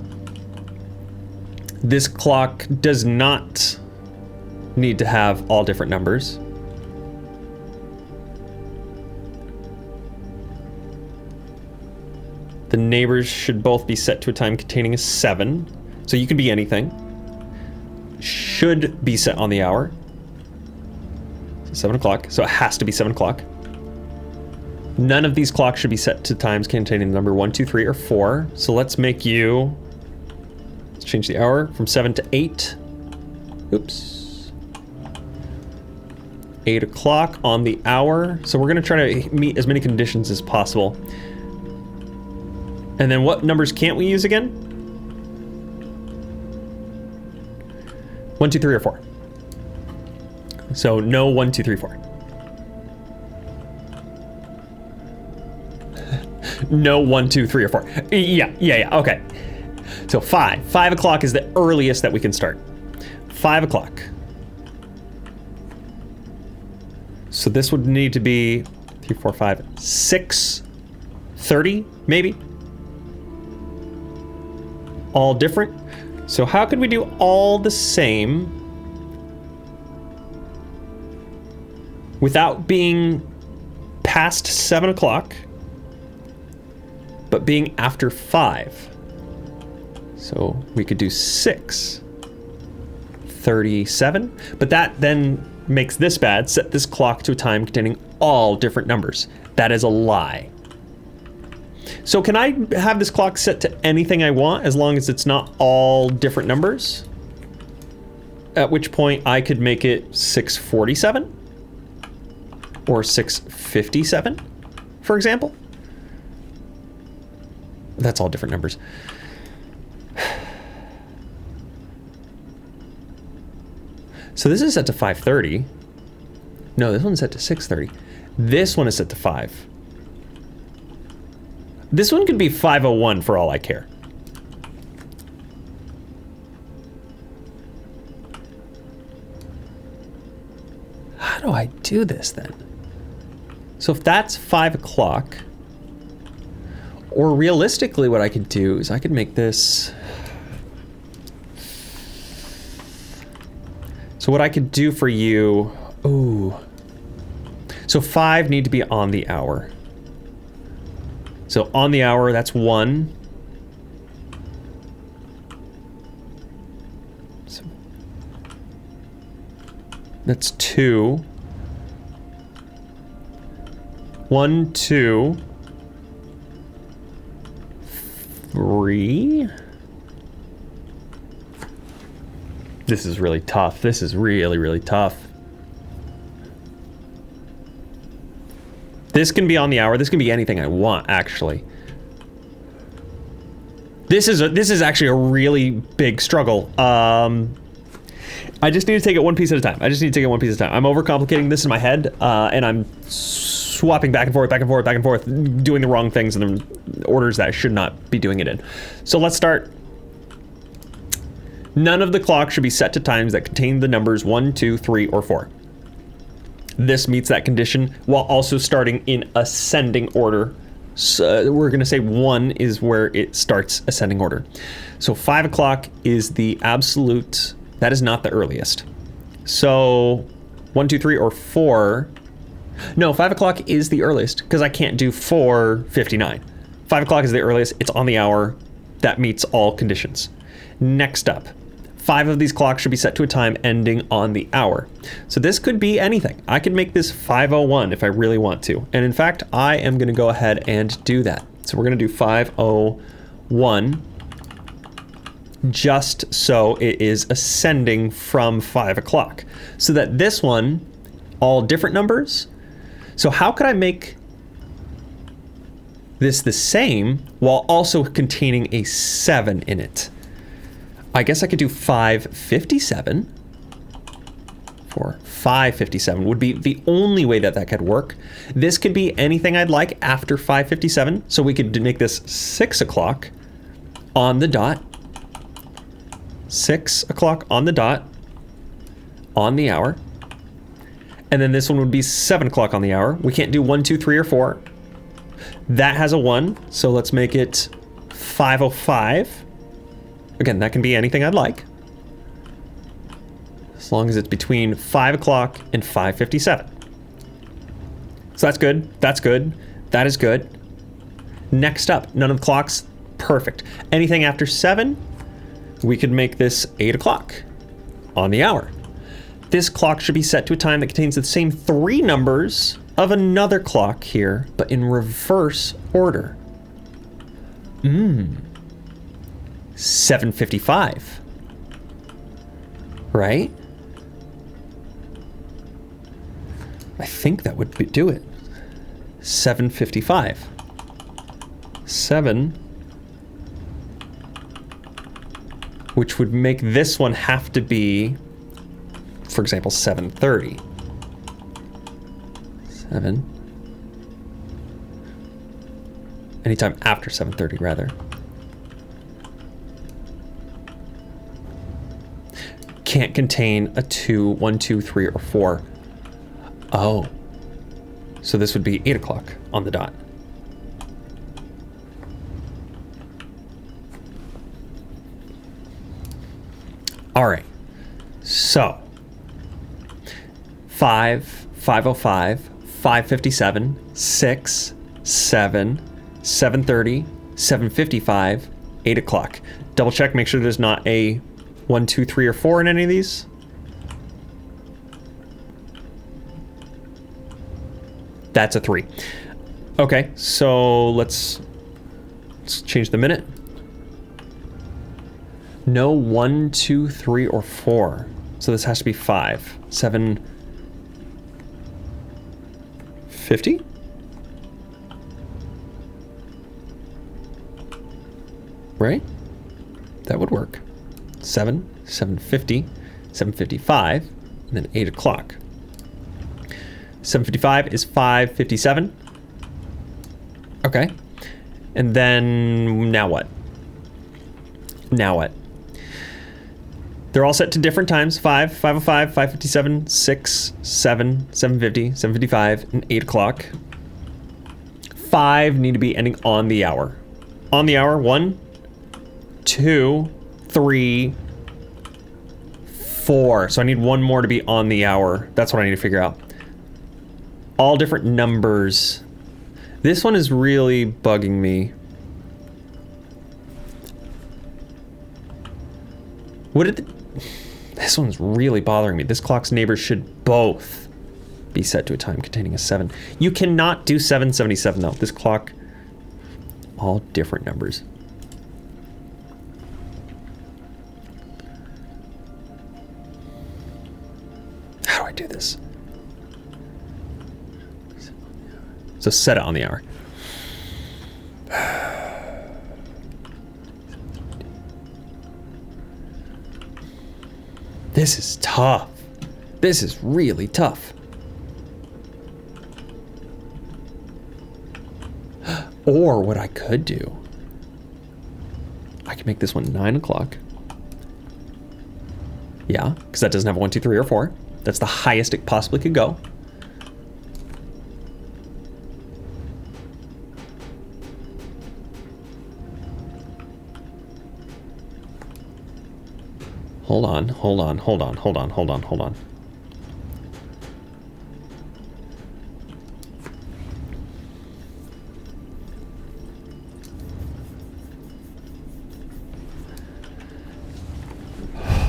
This clock does not need to have all different numbers. The neighbors should both be set to a time containing a 7. So you can be anything. Should be set on the hour. So 7 o'clock. So it has to be 7 o'clock. None of these clocks should be set to times containing the number 1, 2, 3, or 4. So let's make you... Let's change the hour from 7 to 8. Oops. 8 o'clock on the hour. So we're going to try to meet as many conditions as possible. And then what numbers can't we use again? 1, 2, 3, or 4. So no 1, 2, 3, 4. No 1, 2, 3, or 4. Yeah, okay. So 5. 5 o'clock is the earliest that we can start. 5 o'clock. So this would need to be 3, 4, 5, 6:30, maybe? All different. So how could we do all the same without being past 7 o'clock, but being after 5? So we could do 6:37, but that then makes this bad. Set this clock to a time containing all different numbers. That is a lie. So can I have this clock set to anything I want as long as it's not all different numbers? At which point I could make it 6:47 or 6:57, for example. That's all different numbers. So this is set to 5:30. No, this one's set to 6:30. This one is set to 5. This one could be 5:01 for all I care. How do I do this then? So if that's 5 o'clock, or realistically what I could do is I could make this... So what I could do for you... Ooh. So 5 need to be on the hour. So on the hour, that's 1. So that's 2. 1, 2, 3. This is really tough. This is really, really tough. This can be on the hour. This can be anything I want, actually. This is actually a really big struggle. I just need to take it one piece at a time. I'm overcomplicating this in my head, and I'm swapping back and forth, doing the wrong things in the orders that I should not be doing it in. So let's start. None of the clocks should be set to times that contain the numbers 1, 2, 3, or 4. This meets that condition while also starting in ascending order. So we're going to say 1 is where it starts ascending order. So 5 o'clock is the absolute, that is not the earliest. So 1, 2, 3, or 4. No, 5 o'clock is the earliest because I can't do 4:59. 5 o'clock is the earliest. It's on the hour. That meets all conditions. Next up, 5 of these clocks should be set to a time ending on the hour. So this could be anything. I could make this 5:01 if I really want to. And in fact, I am going to go ahead and do that. So we're going to do 5:01 just so it is ascending from 5 o'clock. So that this one, all different numbers. So how could I make this the same while also containing a 7 in it? I guess I could do 5:57. 5:57 would be the only way that could work. This could be anything I'd like after 5:57. So we could make this 6 o'clock on the dot. 6 o'clock on the dot on the hour. And then this one would be 7 o'clock on the hour. We can't do 1, 2, 3, or 4. That has a 1, so let's make it 5:05. Again, that can be anything I'd like. As long as it's between 5 o'clock and 5:57. So that's good. That's good. That is good. Next up, none of the clocks. Perfect. Anything after 7, we could make this 8 o'clock on the hour. This clock should be set to a time that contains the same 3 numbers of another clock here, but in reverse order. 7:55. Right? I think that would do it. 7:55. 7, which would make this one have to be, for example, 7:30. 7. Anytime after 7:30, rather. Can't contain a 2, 1, 2, 3, or 4. Oh. So this would be 8 o'clock on the dot. All right. So 5, 5:05, 5:57, 6, 7, 7:30, 7:55, 8 o'clock. Double check, make sure there's not a 1, 2, 3, or 4 in any of these. That's a 3. Okay, so let's change the minute. No 1, 2, 3, or 4. So this has to be 5. 7:50? Right? That would work. 7, 7:50, 7:55, and then 8 o'clock. 7:55 is 5:57. Okay. And then now what? Now what? They're all set to different times. 5, 5:05, 5:57, 6, 7, 7:50, 7:55, and 8 o'clock. 5 need to be ending on the hour. On the hour, 1, 2, 3, 4. So I need one more to be on the hour. That's what I need to figure out. all different numbers. This one is really bugging me. This one's really bothering me. This clock's neighbors should both be set to a time containing a 7. You cannot do 777 though. This clock, all different numbers. How do I do this? So set it on the hour. This is tough. This is really tough. Or what I could do, I could make this one 9 o'clock. Yeah, because that doesn't have 1, 2, 3, or 4. That's the highest it possibly could go. Hold on.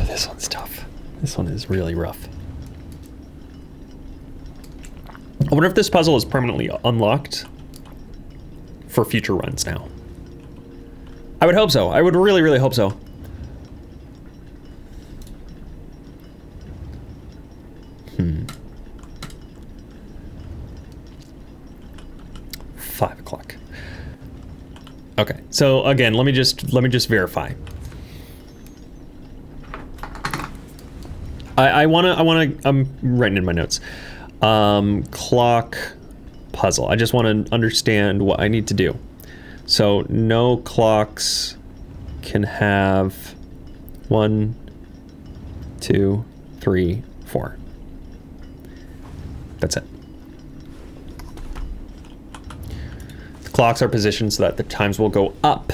This one's tough. This one is really rough. I wonder if this puzzle is permanently unlocked for future runs now. I would hope so. I would really, really hope so. Hmm. 5 o'clock. Okay, so again, let me just verify. I'm writing in my notes. Clock puzzle. I just want to understand what I need to do. So no clocks can have 1, 2, 3, 4. That's it. The clocks are positioned so that the times will go up.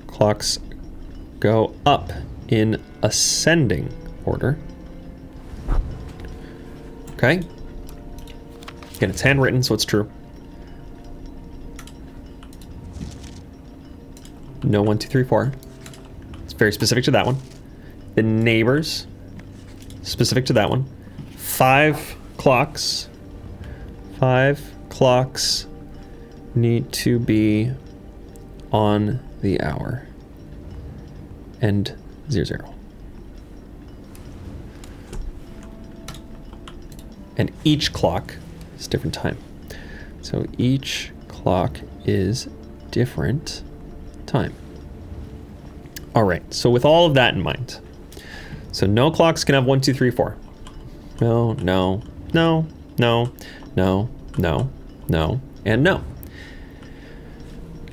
Clocks go up in ascending order. Okay. Again, it's handwritten, so it's true. No 1, 2, 3, 4. It's very specific to that one. The neighbors, specific to that one. 5 clocks. 5 clocks need to be on the hour. And 00. And each clock is different time. So each clock is different time. All right, so with all of that in mind, so no clocks can have 1, 2, 3, 4. No, no, no, no, no, no, no, and no.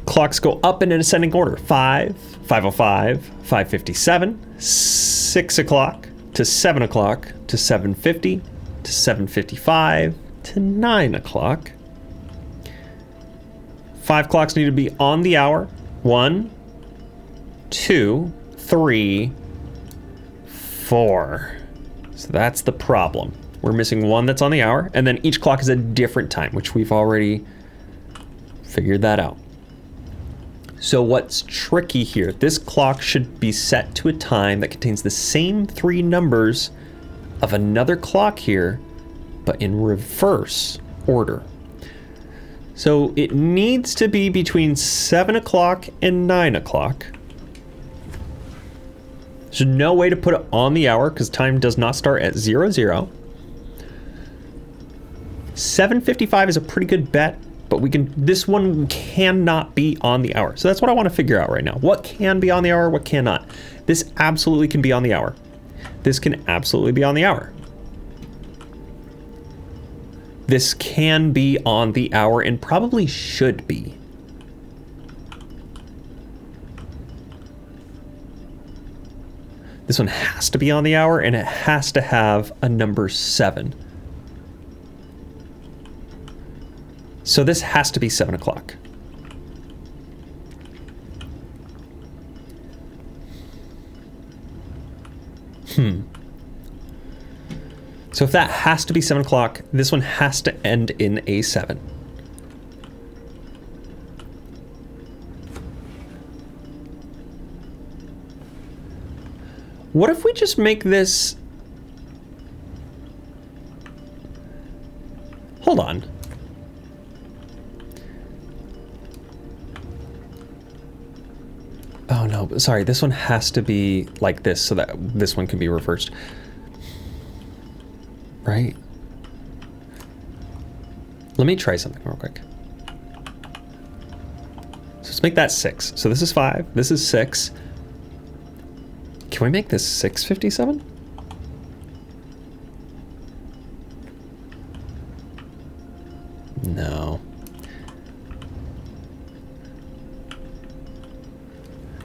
Clocks go up in an ascending order. 5, 5:05, 5:57, 6 o'clock to 7 o'clock to 7:50 to 7:55 to 9 o'clock. 5 clocks need to be on the hour. 1, 2, 3, 4. So that's the problem. We're missing 1 that's on the hour, and then each clock is a different time, which we've already figured that out. So what's tricky here, this clock should be set to a time that contains the same 3 numbers of another clock here, but in reverse order. So it needs to be between 7 o'clock and 9 o'clock. There's no way to put it on the hour because time does not start at 00. 7:55 is a pretty good bet, but this one cannot be on the hour. So that's what I want to figure out right now. What can be on the hour, what cannot? This absolutely can be on the hour. This can absolutely be on the hour. This can be on the hour and probably should be. This one has to be on the hour and it has to have a number 7. So this has to be 7 o'clock. So So if that has to be 7 o'clock, this one has to end in a 7. What if we just make this... Hold on. Oh no, sorry, this one has to be like this so that this one can be reversed. Right? Let me try something real quick. So let's make that 6. So this is 5, this is 6. Can we make this 657? No.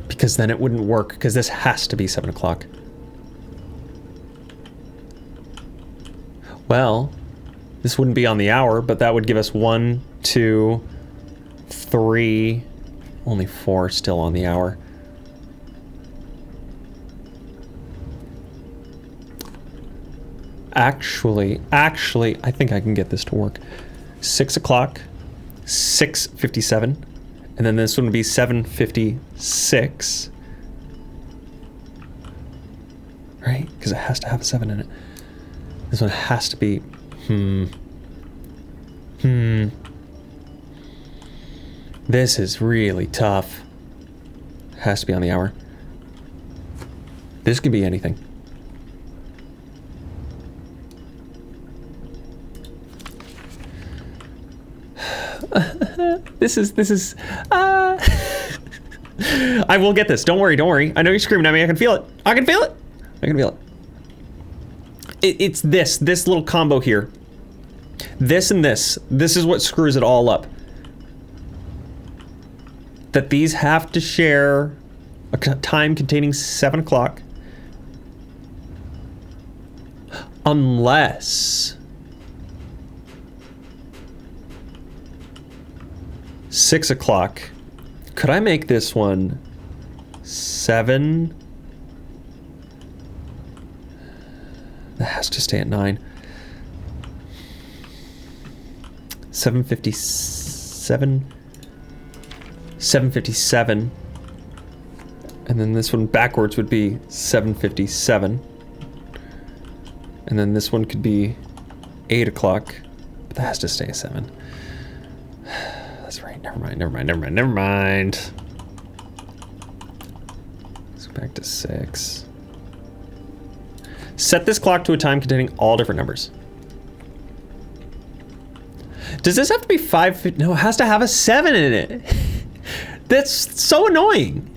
Because then it wouldn't work, because this has to be 7 o'clock. Well, this wouldn't be on the hour, but that would give us 1, 2, 3, only 4 still on the hour. Actually, I think I can get this to work. 6 o'clock, 6:57, and then this one would be 7:56. Right? Because it has to have a 7 in it. This one has to be... This is really tough. Has to be on the hour. This could be anything. This is I will get this. Don't worry. I know you're screaming at me. I can feel it. I can feel it. It's this little combo here. This and this. This is what screws it all up. That these have to share a time containing 7 o'clock. Unless... 6 o'clock. Could I make this one 7? That has to stay at 9. 7:57. 7:57. And then this one backwards would be 7:57. And then this one could be 8 o'clock. But that has to stay at 7. That's right. Never mind. Let's go back to 6. Set this clock to a time containing all different numbers. Does this have to be 5? No, it has to have a 7 in it. That's so annoying.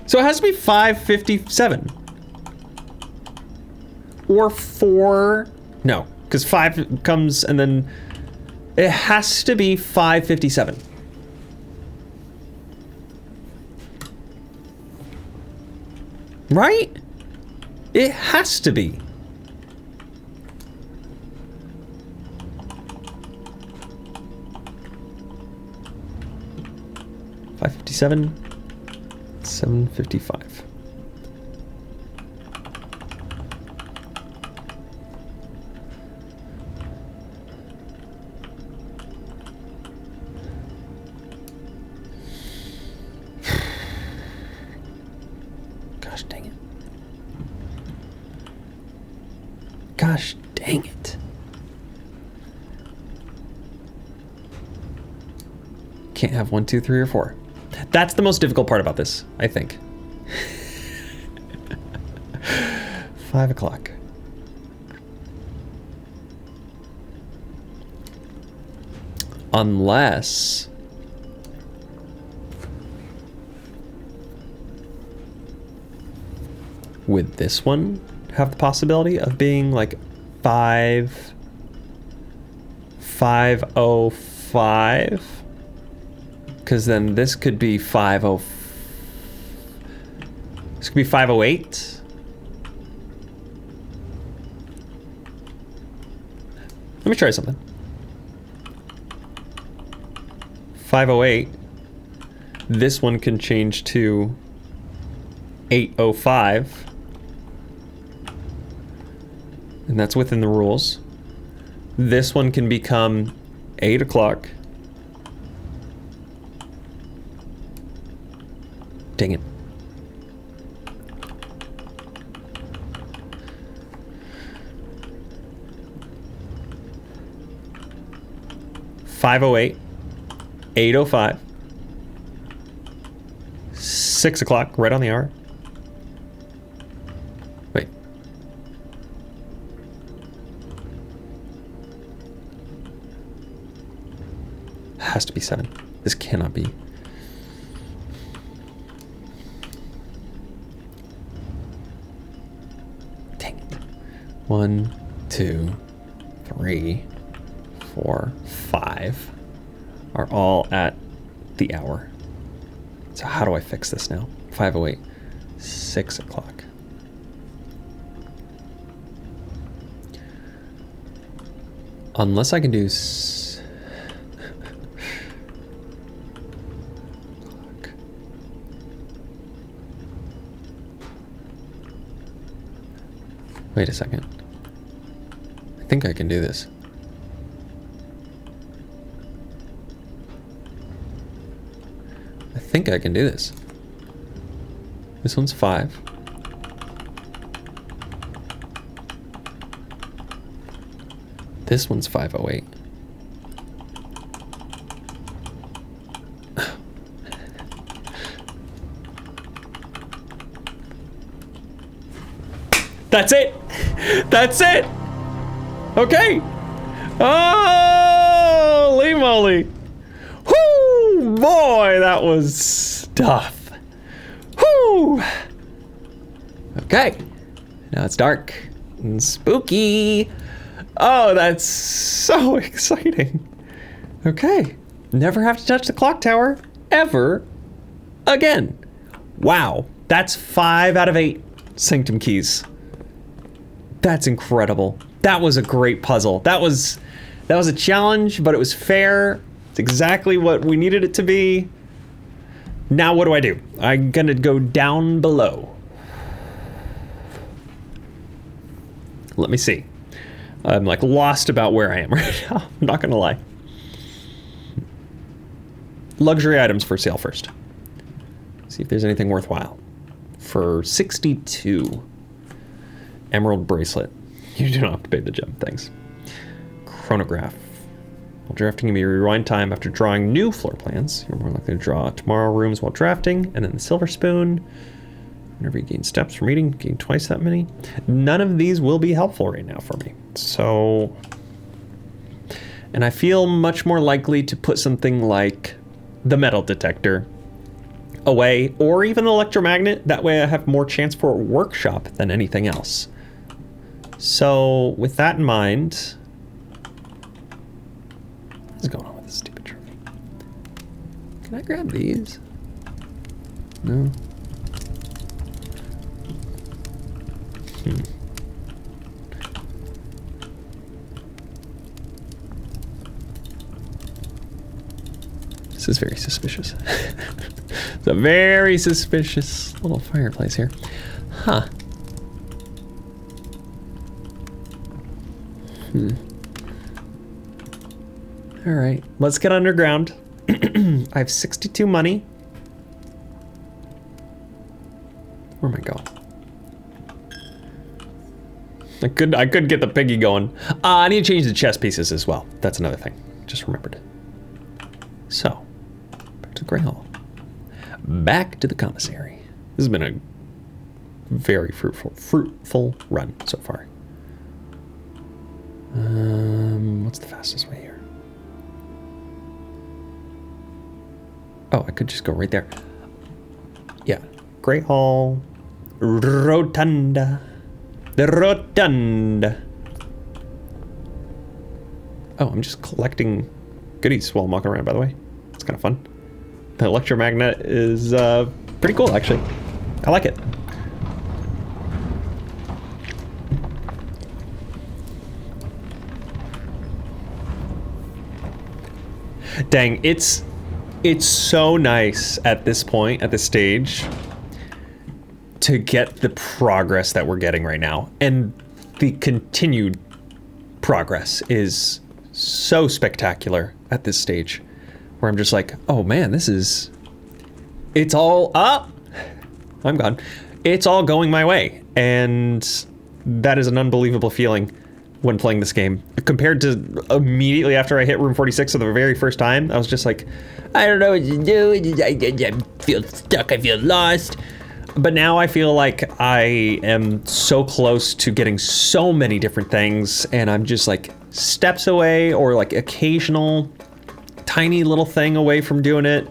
So it has to be 5:57. Or 4. No, because 5 comes and then it has to be 5:57. Right? It has to be. $5:57, $7:55. Gosh dang it. Can't have 1, 2, 3, or 4. That's the most difficult part about this, I think. 5 o'clock. Unless... would this one have the possibility of being like 5:05? Because then this could be 5:0. This could be 5:08. Let me try something. 5:08. This one can change to 8:05. And that's within the rules. This one can become 8 o'clock. Dang it. $5:08, 8:05, 6 o'clock, right on the hour. Wait. Has to be 7. This cannot be. Dang it. 1, 2, 3, 4, 5 are all at the hour. So how do I fix this now? 5:08, 6 o'clock. Unless I can do wait a second. I think I can do this. I think I can do this. This one's 5. This one's 5:08. That's it. That's it. Okay. Holy moly. Whoo, boy, that was tough. Whoo. Okay. Now it's dark and spooky. Oh, that's so exciting. Okay. Never have to touch the clock tower ever again. Wow. That's 5 out of 8 Sanctum keys. That's incredible. That was a great puzzle. That was a challenge, but it was fair. It's exactly what we needed it to be. Now what do? I'm gonna go down below. Let me see. I'm like lost about where I am right now. I'm not gonna lie. Luxury items for sale first. See if there's anything worthwhile. For 62. Emerald bracelet. You do not have to pay the gem, thanks. Chronograph. While drafting, you may rewind time after drawing new floor plans. You're more likely to draw tomorrow rooms while drafting. And then the silver spoon. Whenever you gain steps from eating, gain twice that many. None of these will be helpful right now for me. So, and I feel much more likely to put something like the metal detector away, or even the electromagnet. That way I have more chance for a workshop than anything else. So with that in mind, what's going on with this stupid trophy? Can I grab these? No. This is very suspicious. It's a very suspicious little fireplace here. Huh. All right, let's get underground. I have 62 money. Where am I going? I could get the piggy going. I need to change the chess pieces as well. That's another thing. Just remembered. So, back to the Grey Hall. Back to the commissary. This has been a very fruitful run so far. What's the fastest way here? Oh, I could just go right there. Yeah, Grey Hall, Rotunda, the Rotunda. Oh, I'm just collecting goodies while I'm walking around, by the way. It's kind of fun. The electromagnet is pretty cool, actually. I like it. Dang, it's so nice at this point, at this stage, to get the progress that we're getting right now. And the continued progress is so spectacular at this stage, where I'm just like, oh man, it's all up. I'm gone. It's all going my way. And that is an unbelievable feeling when playing this game. Compared to immediately after I hit room 46 for the very first time, I was just like, I don't know what to do. I feel stuck. I feel lost. But now I feel like I am so close to getting so many different things, and I'm just like steps away or like occasional tiny little thing away from doing it.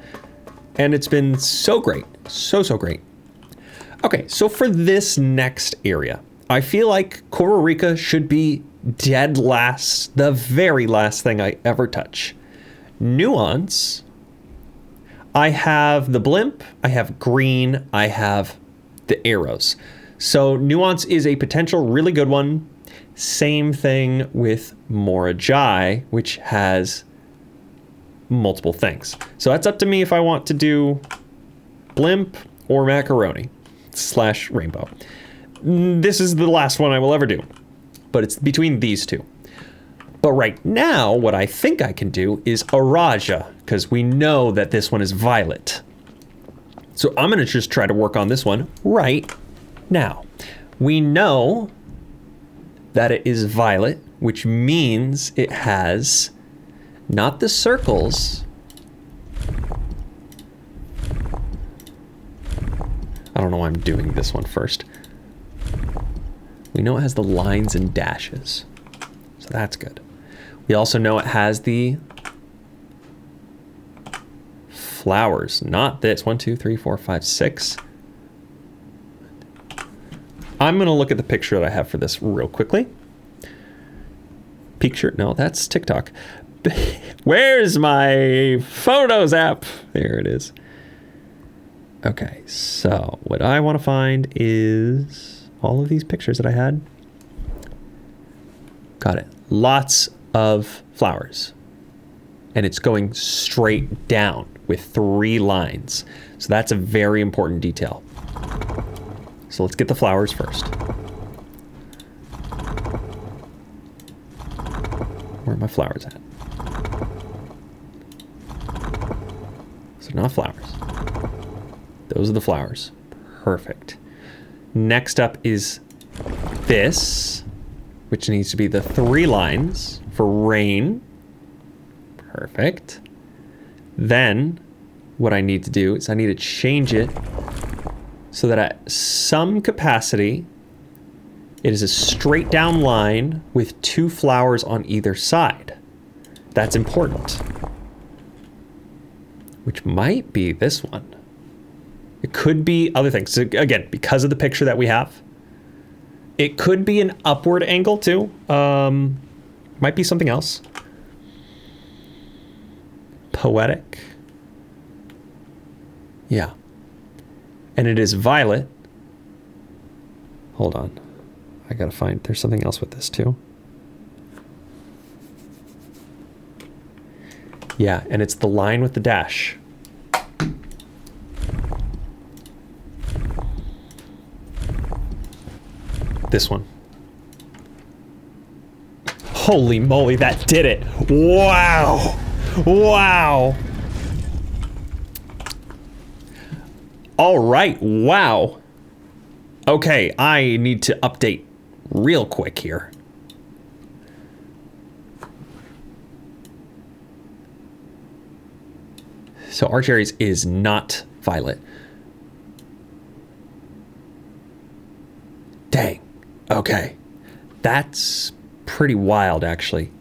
And it's been so great. So great. Okay, so for this next area, I feel like Coral Rica should be dead last, the very last thing I ever touch. Nuance, I have the blimp, I have green, I have the arrows. So Nuance is a potential really good one. Same thing with Morajai, which has multiple things. So that's up to me if I want to do blimp or macaroni / rainbow. This is the last one I will ever do, but it's between these two. But right now, what I think I can do is Araja, because we know that this one is violet. So I'm gonna just try to work on this one right now. We know that it is violet, which means it has not the circles. I don't know why I'm doing this one first. We know it has the lines and dashes, so that's good. We also know it has the flowers, not this. 1, 2, 3, 4, 5, 6. I'm gonna look at the picture that I have for this real quickly. Picture, no, that's TikTok. Where's my Photos app? There it is. Okay, so what I want to find is all of these pictures that I had. Got it. Lots of flowers. And it's going straight down with 3 lines. So that's a very important detail. So let's get the flowers first. Where are my flowers at? So not flowers. Those are the flowers. Perfect. Next up is this, which needs to be the 3 lines for rain. Perfect. Then what I need to do is I need to change it so that at some capacity, it is a straight down line with 2 flowers on either side. That's important. Which might be this one. It could be other things. So again, because of the picture that we have, it could be an upward angle too. Might be something else. Poetic. Yeah. And it is violet. Hold on. I gotta find, there's something else with this too. Yeah, and it's the line with the dash. This one. Holy moly, that did it. Wow. Wow. All right, wow. Okay, I need to update real quick here. So Archie's is not violet. Dang. Okay. That's pretty wild, actually.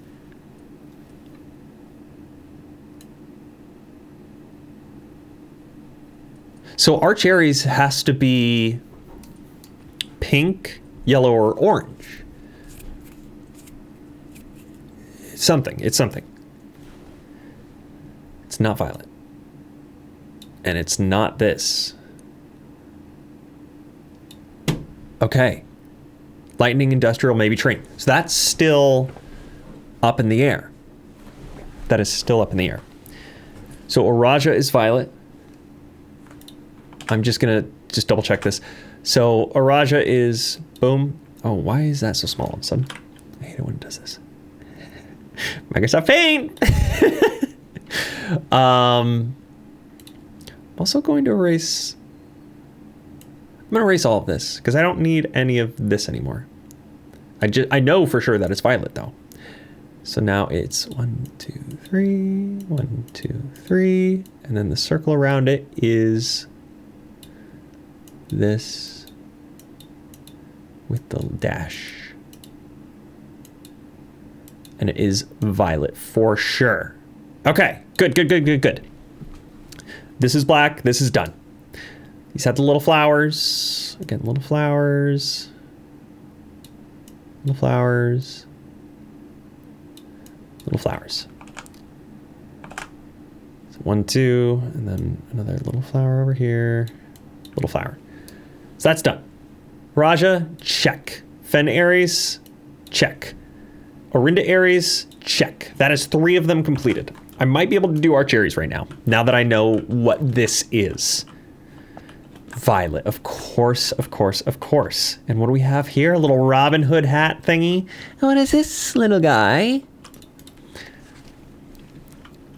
So Archie's has to be pink, yellow, or orange. It's something. It's something. It's not violet. And it's not this. Okay. Lightning, industrial, maybe train. So that's still up in the air. That is still up in the air. So Araja is violet. I'm just gonna double check this. So Araja is boom. Oh, why is that so small all of a sudden? I hate it when it does this. Microsoft Paint! I'm also going to erase... I'm going to erase all of this, because I don't need any of this anymore. I know for sure that it's violet, though. So now it's 1, 2, 3, 1, 2, 3, and then the circle around it is this with the dash. And it is violet for sure. Okay, good, good, good, good, good. This is black, this is done. These have the little flowers. Again, little flowers. Little flowers. Little flowers. So 1, 2, and then another little flower over here. Little flower. So that's done. Raja, check. Fen Aries, check. Orinda Aries, check. That is 3 of them completed. I might be able to do Arch Aries right now that I know what this is. Violet, of course, of course, of course. And what do we have here? A little Robin Hood hat thingy. What is this little guy?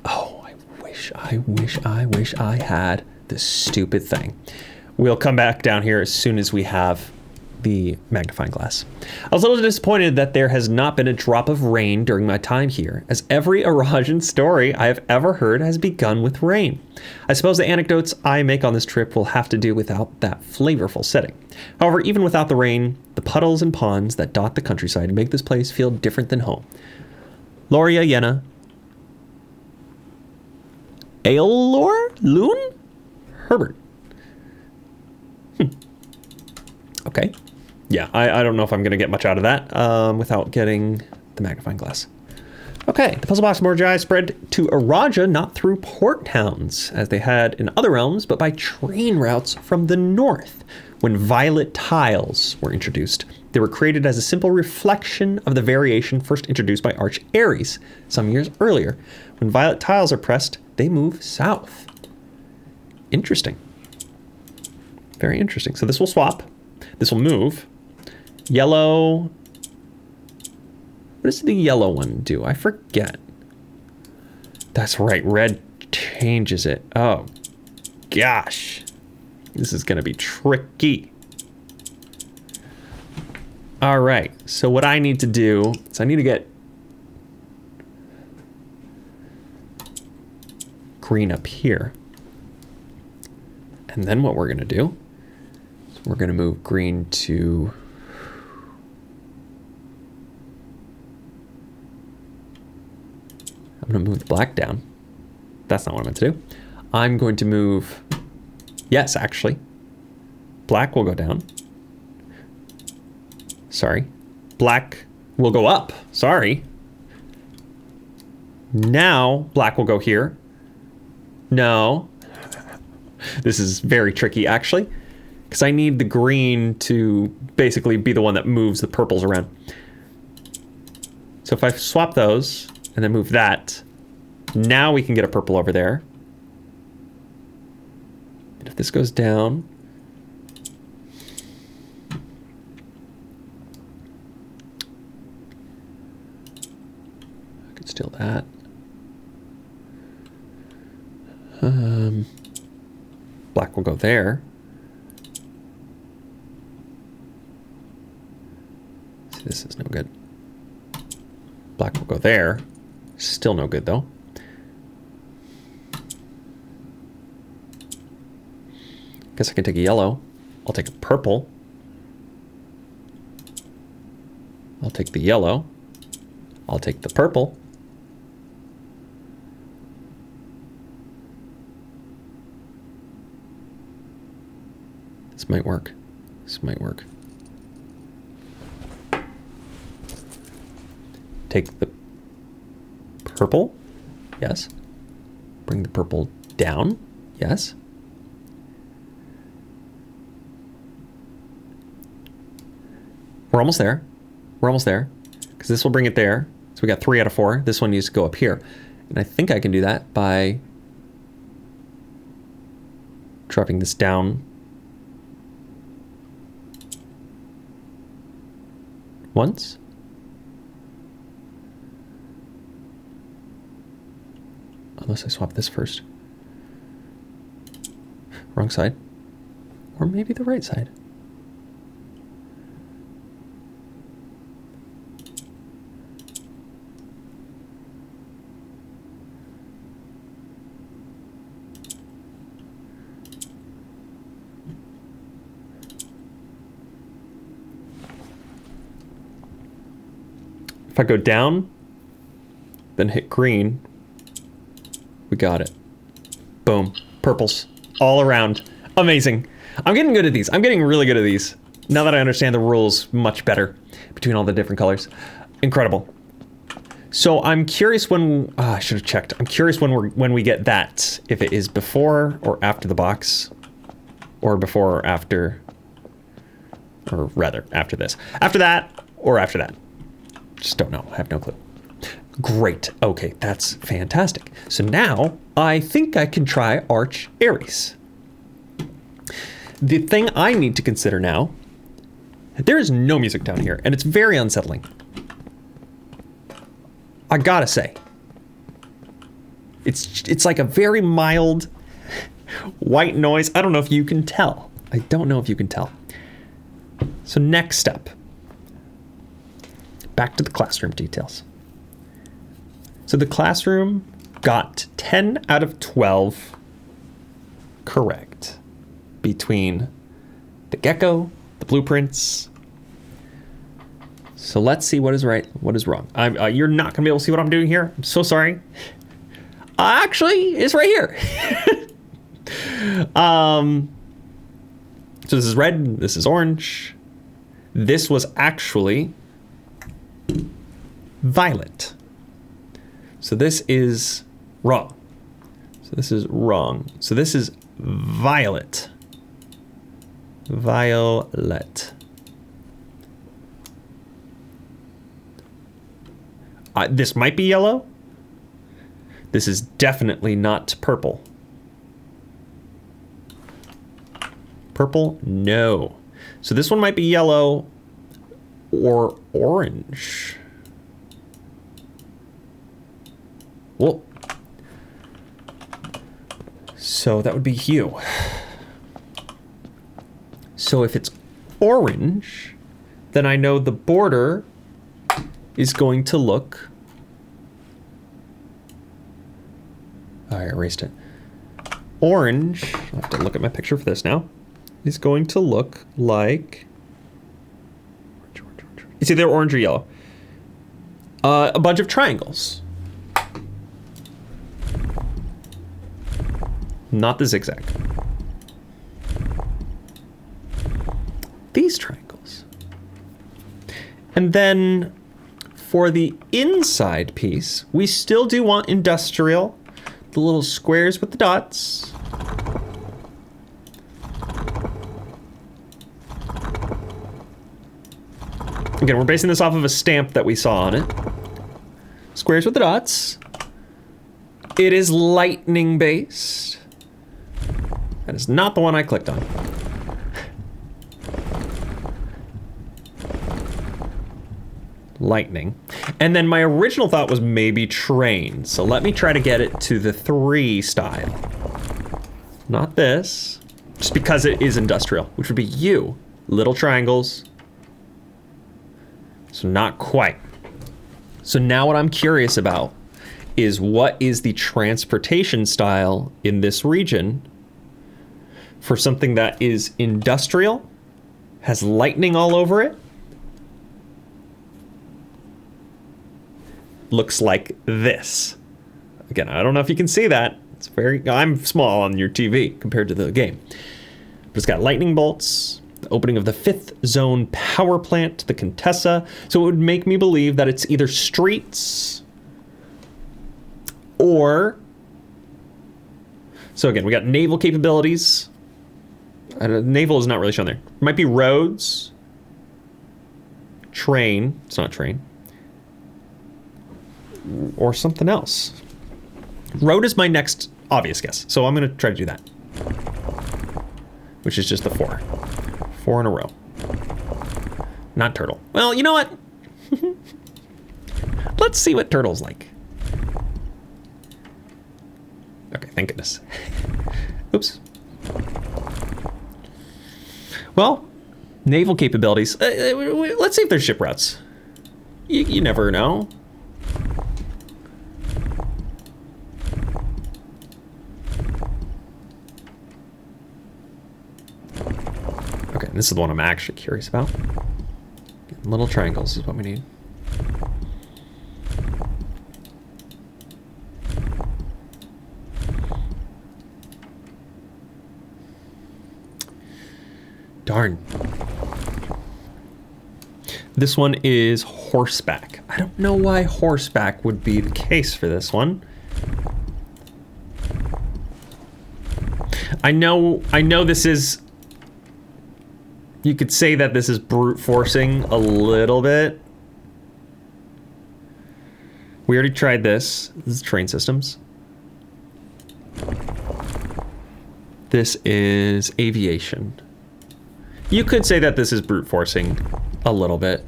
Oh, I wish I had this stupid thing. We'll come back down here as soon as we have the magnifying glass. I was a little disappointed that there has not been a drop of rain during my time here, as every Arajan story I have ever heard has begun with rain. I suppose the anecdotes I make on this trip will have to do without that flavorful setting. However, even without the rain, the puddles and ponds that dot the countryside make this place feel different than home. Loria Yenna. Aelor? Loon? Herbert. Okay. Yeah, I don't know if I'm going to get much out of that without getting the magnifying glass. Okay, the puzzle box Morgai spread to Araja not through port towns, as they had in other realms, but by train routes from the north. When violet tiles were introduced, they were created as a simple reflection of the variation first introduced by Arch Aries some years earlier. When violet tiles are pressed, they move south. Interesting. Very interesting. So this will swap. This will move. Yellow. What does the yellow one do? I forget. That's right. Red changes it. Oh, gosh. This is going to be tricky. All right. So what I need to do is I need to get green up here. And then what we're going to do is we're going to move green to... I'm going to move the black down. That's not what I meant to do. I'm going to move... Yes, actually. Black will go down. Sorry. Black will go up. Sorry. Now, black will go here. No. This is very tricky, actually. Because I need the green to basically be the one that moves the purples around. So if I swap those... and then move that. Now we can get a purple over there. And if this goes down... I could steal that. Black will go there. See, this is no good. Black will go there. Still no good, though. Guess I can take a yellow. I'll take a purple. I'll take the yellow. I'll take the purple. This might work. This might work. Take the purple. Yes. Bring the purple down. Yes. We're almost there. We're almost there. Because this will bring it there. So we got 3 out of 4. This one needs to go up here. And I think I can do that by dropping this down. Once. Unless I swap this first. Wrong side. Or maybe the right side. If I go down, then hit green, we got it. Boom. Purples. All around. Amazing. I'm getting good at these. I'm getting really good at these. Now that I understand the rules much better between all the different colors. Incredible. So I'm curious when... I should have checked. I'm curious when we get that. If it is before or after the box. Or before or after... Or rather, after this. After that or after that. Just don't know. I have no clue. Great. Okay, that's fantastic. So now I think I can try Arch Ares. The thing I need to consider now, there is no music down here, and it's very unsettling. I gotta say. It's like a very mild white noise. I don't know if you can tell. I don't know if you can tell. So next step. Back to the classroom details. So the classroom got 10 out of 12 correct between the gecko, the blueprints. So let's see what is right, what is wrong. You're not gonna be able to see what I'm doing here. I'm so sorry. Actually, it's right here. So this is red, this is orange. This was actually violet. So this is wrong. So this is wrong. So this is violet. Violet. This might be yellow. This is definitely not purple. Purple? No. So this one might be yellow or orange. Whoa. So that would be hue. So if it's orange, then I know the border is going to look... Oh, I erased it. Orange, I have to look at my picture for this now, is going to look like... It's either orange or yellow. A bunch of triangles. Not the zigzag. These triangles. And then for the inside piece, we still do want industrial. The little squares with the dots. Again, we're basing this off of a stamp that we saw on it. Squares with the dots. It is lightning based. That is not the one I clicked on. Lightning. And then my original thought was maybe train. So let me try to get it to the 3 style. Not this. Just because it is industrial, which would be U. Little triangles. So not quite. So now what I'm curious about is what is the transportation style in this region for something that is industrial, has lightning all over it, looks like this. Again, I don't know if you can see that. It's very, I'm small on your TV compared to the game. But it's got lightning bolts, the opening of the 5th zone power plant, the Contessa. So it would make me believe that it's either streets or... So again, we got naval capabilities. Naval is not really shown there. It might be roads. Train. It's not train. Or something else. Road is my next obvious guess. So I'm going to try to do that. Which is just the 4. 4 in a row. Not turtle. Well, you know what? Let's see what turtle's like. Okay, thank goodness. Oops. Well, naval capabilities. Let's see if there's ship routes. You never know. Okay, this is the one I'm actually curious about. Little triangles is what we need. Darn. This one is horseback. I don't know why horseback would be the case for this one. I know this is... You could say that this is brute forcing a little bit. We already tried this. This is train systems. This is aviation. You could say that this is brute forcing a little bit,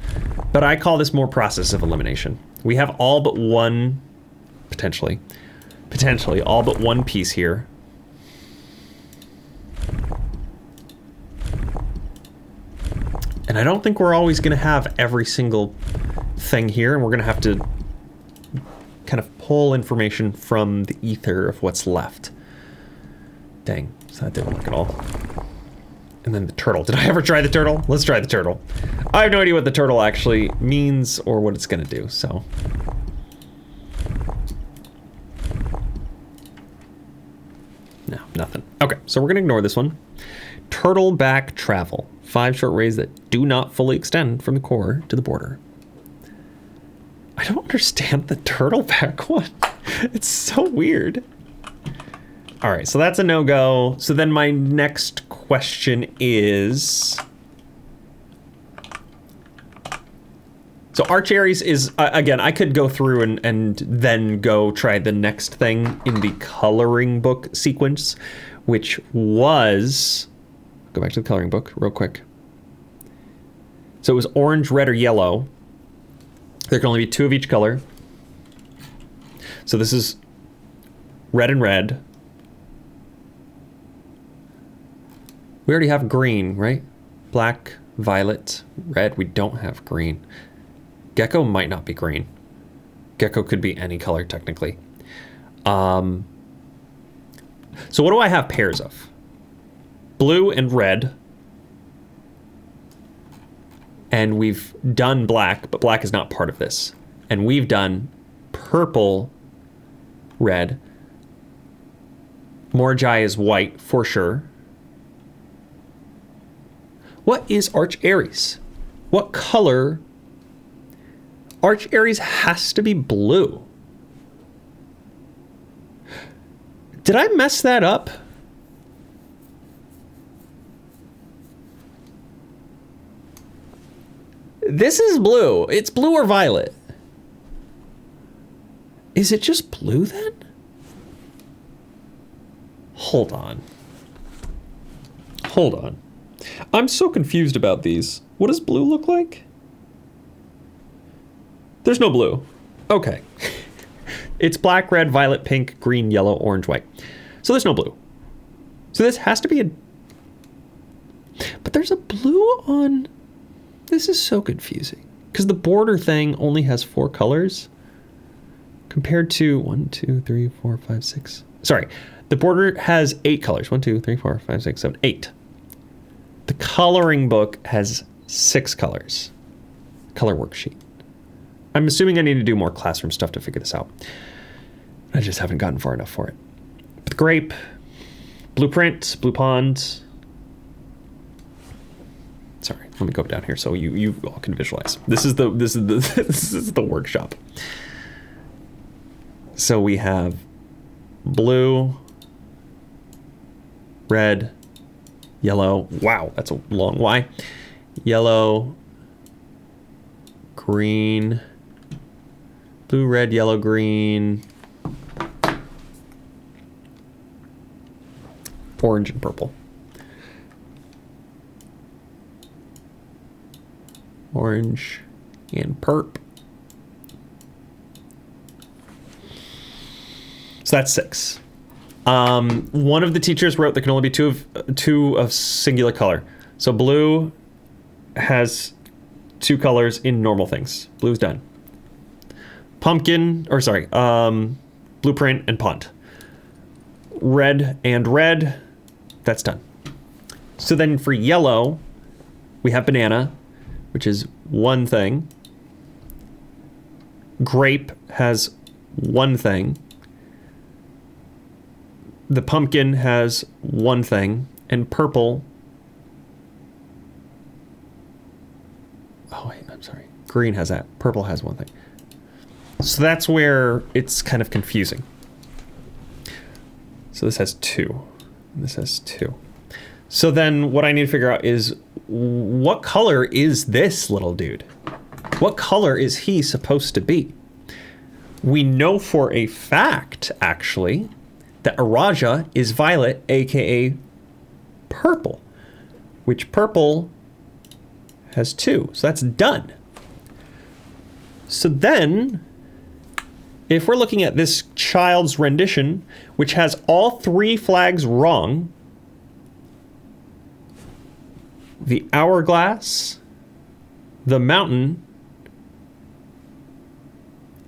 but I call this more process of elimination. We have all but one, potentially all but one piece here. And I don't think we're always going to have every single thing here, and we're going to have to kind of pull information from the ether of what's left. Dang, so that didn't work at all. And then the turtle. Did I ever try the turtle? Let's try the turtle. I have no idea what the turtle actually means or what it's going to do, so. No, nothing. Okay, so we're going to ignore this one. Turtle back travel. 5 short rays that do not fully extend from the core to the border. I don't understand the turtle back one. It's so weird. All right, so that's a no-go. So then my next question is... So Arch Aries is, again, I could go through and then go try the next thing in the coloring book sequence, which was... Go back to the coloring book real quick. So it was orange, red, or yellow. There can only be 2 of each color. So this is red and red. We already have green, right? Black, violet, red. We don't have green. Gecko might not be green. Gecko could be any color technically. So what do I have pairs of? Blue and red. And we've done black, but black is not part of this. And we've done purple, red. Morjai is white for sure. What is Arch Aries? What color? Arch Aries has to be blue. Did I mess that up? This is blue. It's blue or violet. Is it just blue then? Hold on. Hold on. I'm so confused about these. What does blue look like? There's no blue. Okay. It's black, red, violet, pink, green, yellow, orange, white. So there's no blue. So this has to be a... But there's a blue on... This is so confusing. Because the border thing only has 4 colors. Compared to 1, 2, 3, 4, 5, 6. Sorry. The border has 8 colors. 1, 2, 3, 4, 5, 6, 7, 8. The coloring book has 6 colors. Color worksheet. I'm assuming I need to do more classroom stuff to figure this out. I just haven't gotten far enough for it. But the grape, blueprint, blue pond. Sorry, let me go down here so you all can visualize. This is the workshop. So we have blue, red, yellow. Wow, that's a long Y. Yellow, green, blue, red, yellow, green, orange, and purple. Orange, and perp. So that's 6. One of the teachers wrote there can only be two of singular color. So blue has 2 colors in normal things. Blue's done. Blueprint and pond. Red and red, that's done. So then for yellow, we have banana, which is 1 thing. Grape has 1 thing. The pumpkin has 1 thing, and purple. Oh, wait, I'm sorry. Green has that. Purple has 1 thing. So that's where it's kind of confusing. So this has 2. And this has 2. So then what I need to figure out is what color is this little dude? What color is he supposed to be? We know for a fact, actually, that Araja is violet, aka purple, which purple has 2. So that's done. So then, if we're looking at this child's rendition, which has all 3 flags wrong, the hourglass, the mountain,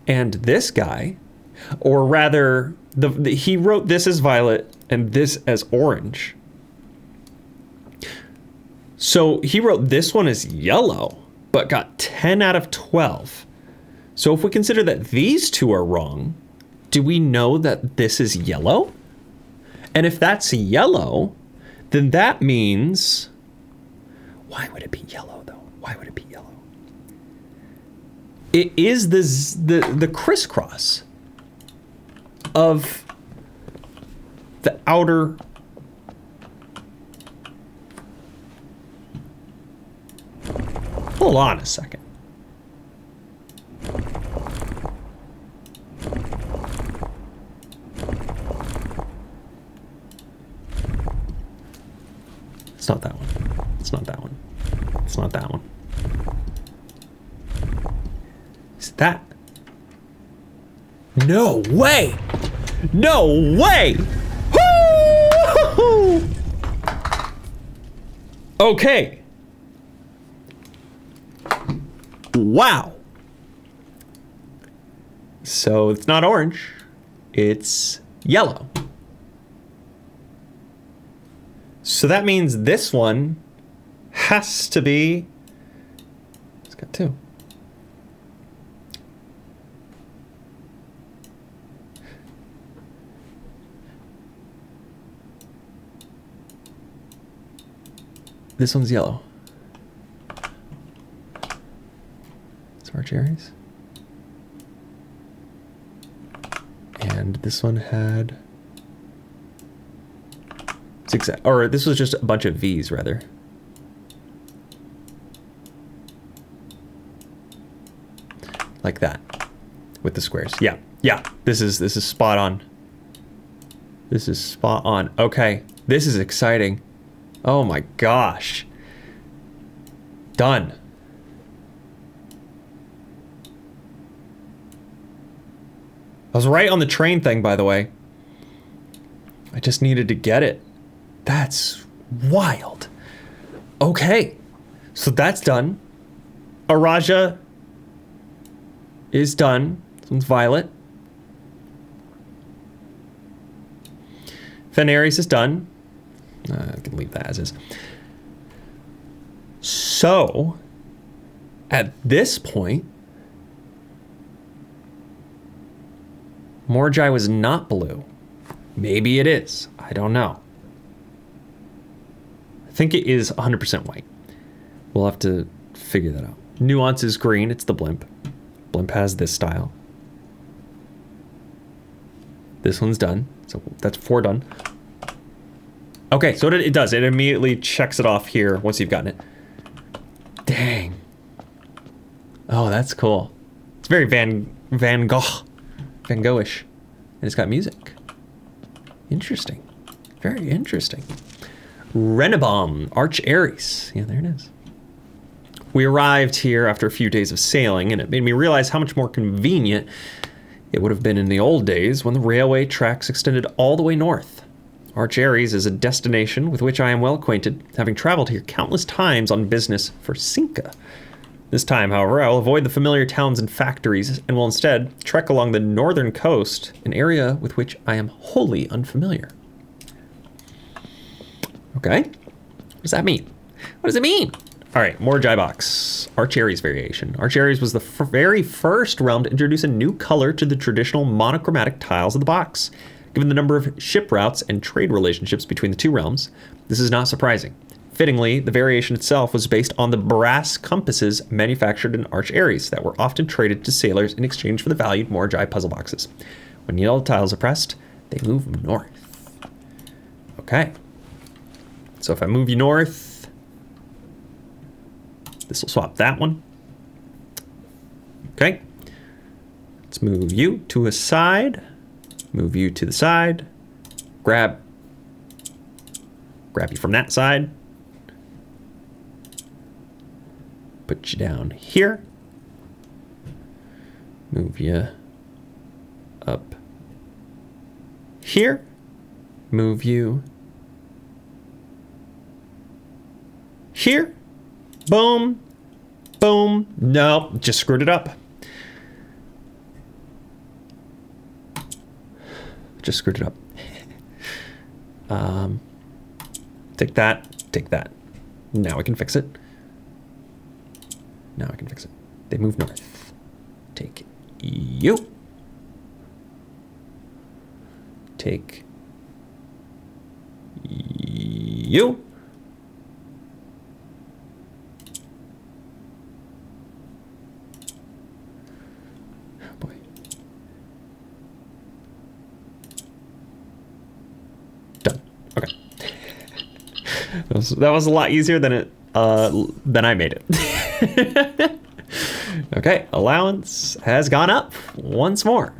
and this guy, or rather, he wrote this as violet and this as orange. So he wrote this one as yellow, but got 10 out of 12. So if we consider that these 2 are wrong, do we know that this is yellow? And if that's yellow, then that means... Why would it be yellow, though? Why would it be yellow? It is the crisscross of the outer... Hold on a second. It's not that one. It's not that one. It's not that one. Is it that? No way! No way! Woo! Okay. Wow. So it's not orange. It's yellow. So that means this one has to be... It's got 2. This one's yellow. So our cherries. And this one had... Or this was just a bunch of V's, rather. Like that. With the squares. Yeah. Yeah. This is spot on. This is spot on. Okay. This is exciting. Oh my gosh. Done. I was right on the train thing, by the way. I just needed to get it. That's wild. Okay. So that's done. Araja is done. This one's violet. Veneris is done. I can leave that as is. So, at this point, Morgai was not blue. Maybe it is. I don't know. I think it is 100% white. We'll have to figure that out. Nuance is green. It's the blimp. Blimp has this style. This one's done. So that's 4 done. Okay, so it does. It immediately checks it off here once you've gotten it. Dang. Oh, that's cool. It's very Van Gogh-ish. And it's got music. Interesting. Very interesting. Renabom, Arch Aries. Yeah, there it is. We arrived here after a few days of sailing, and it made me realize how much more convenient it would have been in the old days when the railway tracks extended all the way north. Arch Aries is a destination with which I am well acquainted, having traveled here countless times on business for Cinca. This time, however, I will avoid the familiar towns and factories and will instead trek along the northern coast, an area with which I am wholly unfamiliar. Okay, what does that mean? What does it mean? All right, more Jaibox. Arch Aries variation. Arch Aries was the very first realm to introduce a new color to the traditional monochromatic tiles of the box. Given the number of ship routes and trade relationships between the two realms, this is not surprising. Fittingly, the variation itself was based on the brass compasses manufactured in Arch Aries that were often traded to sailors in exchange for the valued Morjai puzzle boxes. When yellow tiles are pressed, they move north. Okay. So if I move you north, this will swap that one. Okay. Let's move you to a side. Move you to the side. Grab you from that side. Put you down here. Move you up here. Move you here. Boom. Boom. No, just screwed it up. Just screwed it up. Take that. Take that. Now we can fix it. Now I can fix it. They move north. Take you. Take you. Oh boy. Done. Okay. That was a lot easier than I made it. Okay, allowance has gone up once more.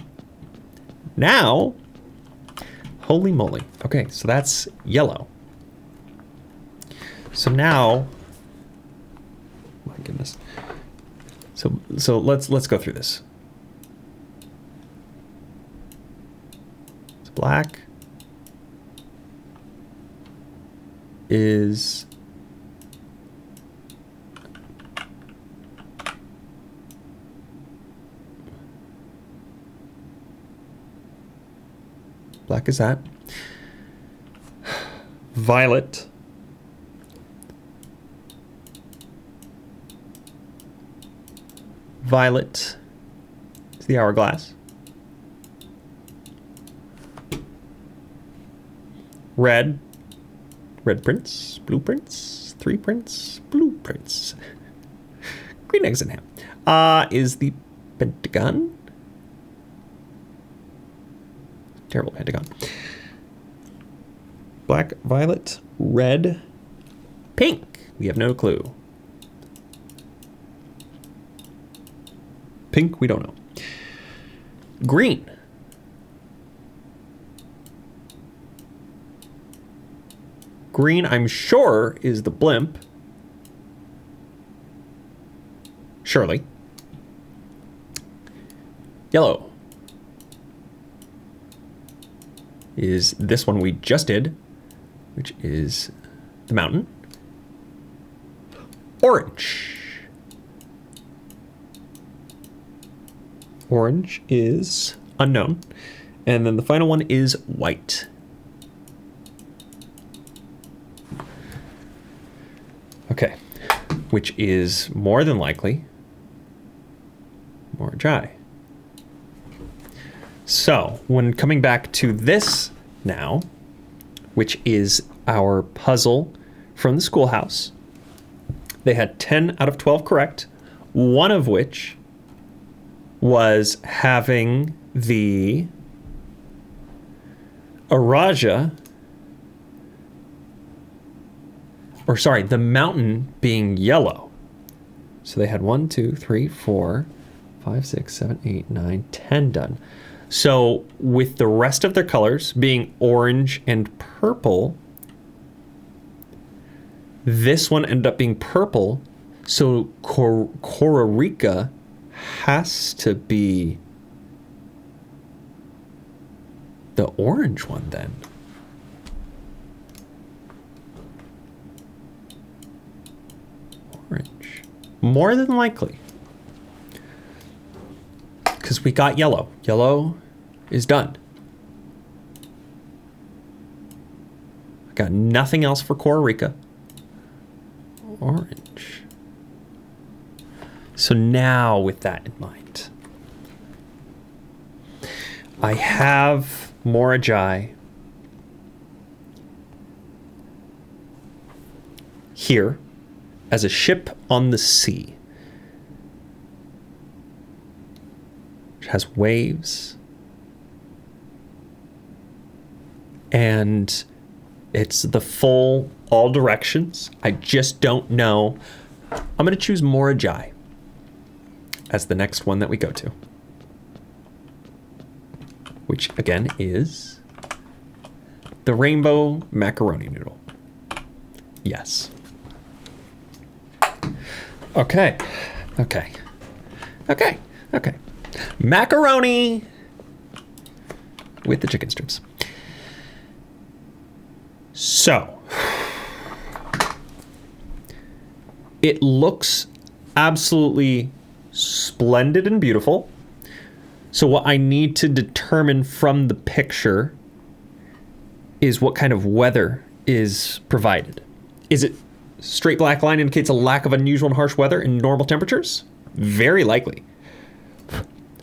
Now, holy moly. Okay, so that's yellow. So now, my goodness. So let's go through this. So black is black is that. Violet is the hourglass. Red prints, blueprints, 3 prints, blueprints. Green eggs and ham is the pentagon. Terrible pentagon. Black, violet, red, pink. We have no clue. Pink, we don't know. Green. Green, I'm sure, is the blimp. Surely. Yellow is this one we just did, which is the mountain. Orange. Orange is unknown. And then the final one is white. Okay, which is more than likely Morjai. So when coming back to this now, which is our puzzle from the schoolhouse, they had 10 out of 12 correct, one of which was having the Araja, or sorry, the mountain being yellow. So they had 1, 2, 3, 4, 5, 6, 7, 8, 9, 10 done. So with the rest of their colors being orange and purple, this one ended up being purple. So Kororika has to be the orange one then. Orange. More than likely. Because we got yellow. Yellow is done. I got nothing else for Kororika. Orange. So now with that in mind, I have Morajai here as a ship on the sea. Which has waves. And it's the full all directions. I just don't know. I'm going to choose Morajai as the next one that we go to. Which again is the rainbow macaroni noodle. Yes. Okay. Okay. Okay. Okay. Macaroni with the chicken strips. So, it looks absolutely splendid and beautiful. So what I need to determine from the picture is what kind of weather is provided. Is it straight black line indicates a lack of unusual and harsh weather in normal temperatures? Very likely.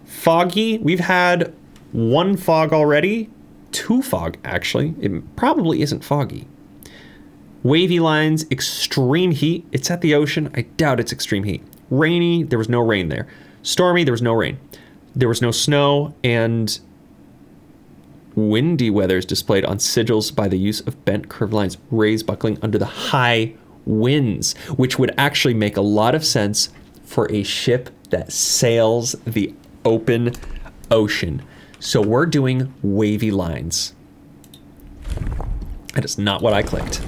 Foggy, we've had one fog already. Two fog, actually. It probably isn't foggy. Wavy lines, extreme heat. It's at the ocean. I doubt it's extreme heat. Rainy, there was no rain there. Stormy, there was no rain. There was no snow, and windy weather is displayed on sigils by the use of bent curved lines, raised buckling under the high winds, which would actually make a lot of sense for a ship that sails the open ocean. So we're doing wavy lines. That is not what I clicked.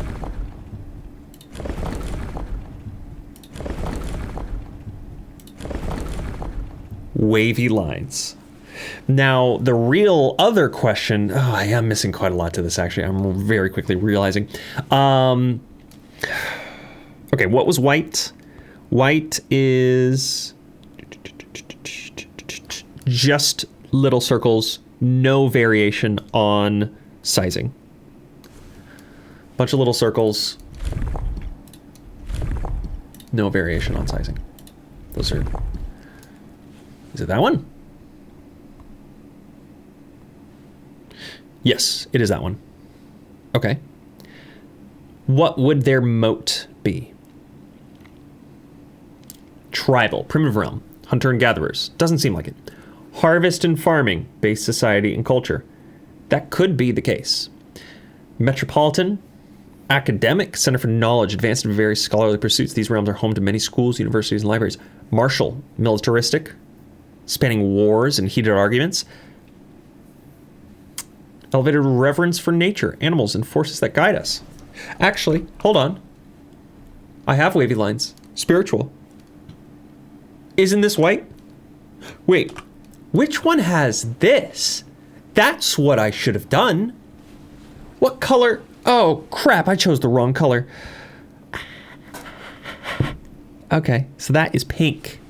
Wavy lines. Now, the real other question, I am missing quite a lot to this actually. I'm very quickly realizing. Okay, what was white? White is just little circles, no variation on sizing. Bunch of little circles, no variation on sizing. Those are, is it that one? Yes, it is that one. Okay. What would their moat be? Tribal, primitive realm, hunter and gatherers. Doesn't seem like it. Harvest and farming, based society and culture. That could be the case. Metropolitan, academic, center for knowledge, advanced in various scholarly pursuits. These realms are home to many schools, universities, and libraries. Martial, militaristic, spanning wars and heated arguments. Elevated reverence for nature, animals, and forces that guide us. Actually, hold on. I have wavy lines. Spiritual. Isn't this white? Wait, which one has this? That's what I should have done. What color? Oh, crap, I chose the wrong color. Okay, so that is pink.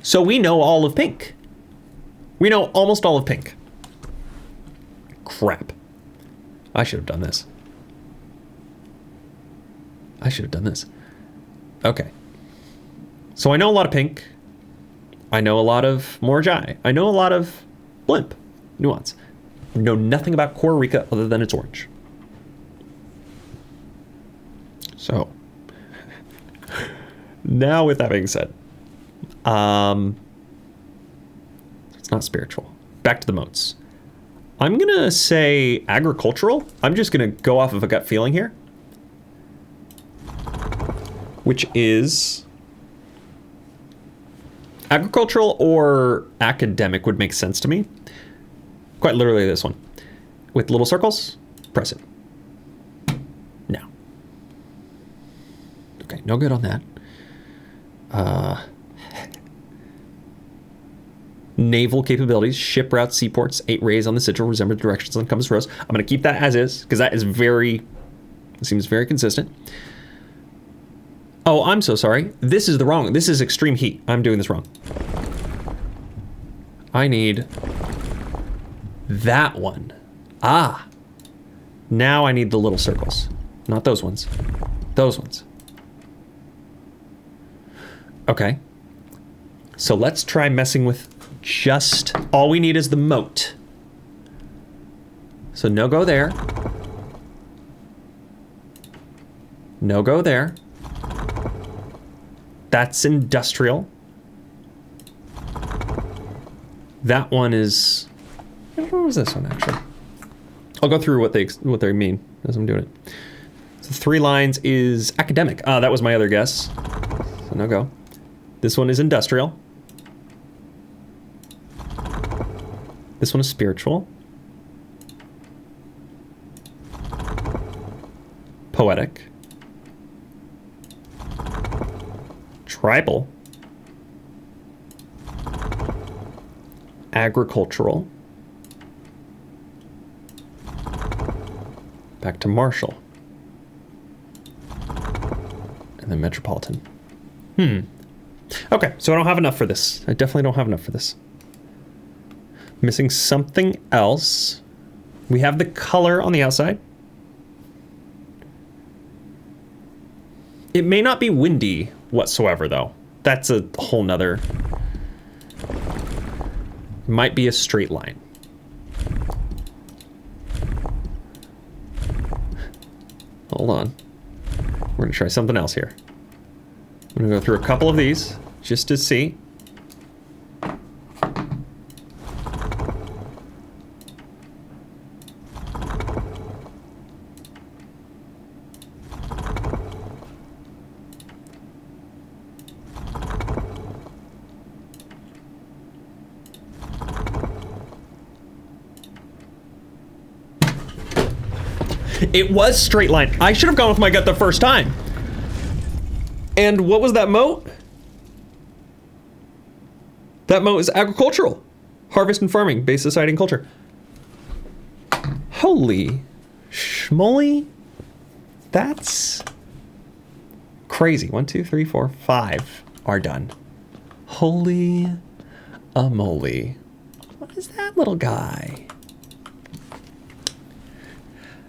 So we know all of pink. We know almost all of pink. Crap. I should have done this. I should have done this. Okay. So I know a lot of pink. I know a lot of Morajai. I know a lot of blimp. Nuance. I know nothing about Kororika other than it's orange. So. Now with that being said. It's not spiritual. Back to the moats. I'm going to say agricultural. I'm just going to go off of a gut feeling here. Which is agricultural or academic would make sense to me. Quite literally this one. With little circles, press it. No. Okay, no good on that. Naval capabilities, ship routes, seaports, 8 rays on the sigil, resemble directions on compass rose. I'm going to keep that as is, because that is seems very consistent. Oh, I'm so sorry. This is the wrong, this is extreme heat. I'm doing this wrong. I need that one. Ah. Now I need the little circles. Not those ones. Those ones. Okay. So let's try messing with just, all we need is the moat. So no go there. No go there. That's industrial. That one is, what was this one actually? I'll go through what they mean as I'm doing it. So 3 lines is academic. Ah, that was my other guess. So no go. This one is industrial. This one is spiritual. Poetic. Tribal. Agricultural. Back to martial. And then metropolitan. Okay, so I don't have enough for this. I definitely don't have enough for this. Missing something else. We have the color on the outside. It may not be windy whatsoever, though. That's a whole nother... It might be a straight line. Hold on. We're gonna try something else here. I'm gonna go through a couple of these just to see. It was straight line. I should have gone with my gut the first time. And what was that moat? That moat is agricultural. Harvest and farming, based society and culture. Holy schmoly. That's crazy. 1, 2, 3, 4, 5 are done. Holy moly. What is that little guy?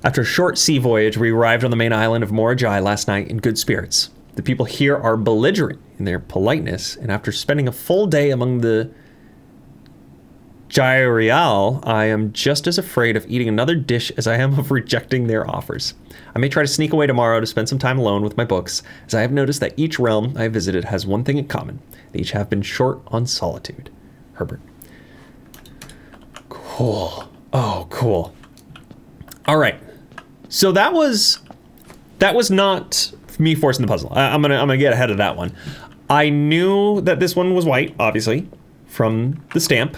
After a short sea voyage, we arrived on the main island of Morajai last night in good spirits. The people here are belligerent in their politeness, and after spending a full day among the Gyrial, I am just as afraid of eating another dish as I am of rejecting their offers. I may try to sneak away tomorrow to spend some time alone with my books, as I have noticed that each realm I have visited has one thing in common. They each have been short on solitude. Herbert. Cool. Oh, cool. All right. So that was not me forcing the puzzle. I'm gonna get ahead of that one. I knew that this one was white, obviously, from the stamp.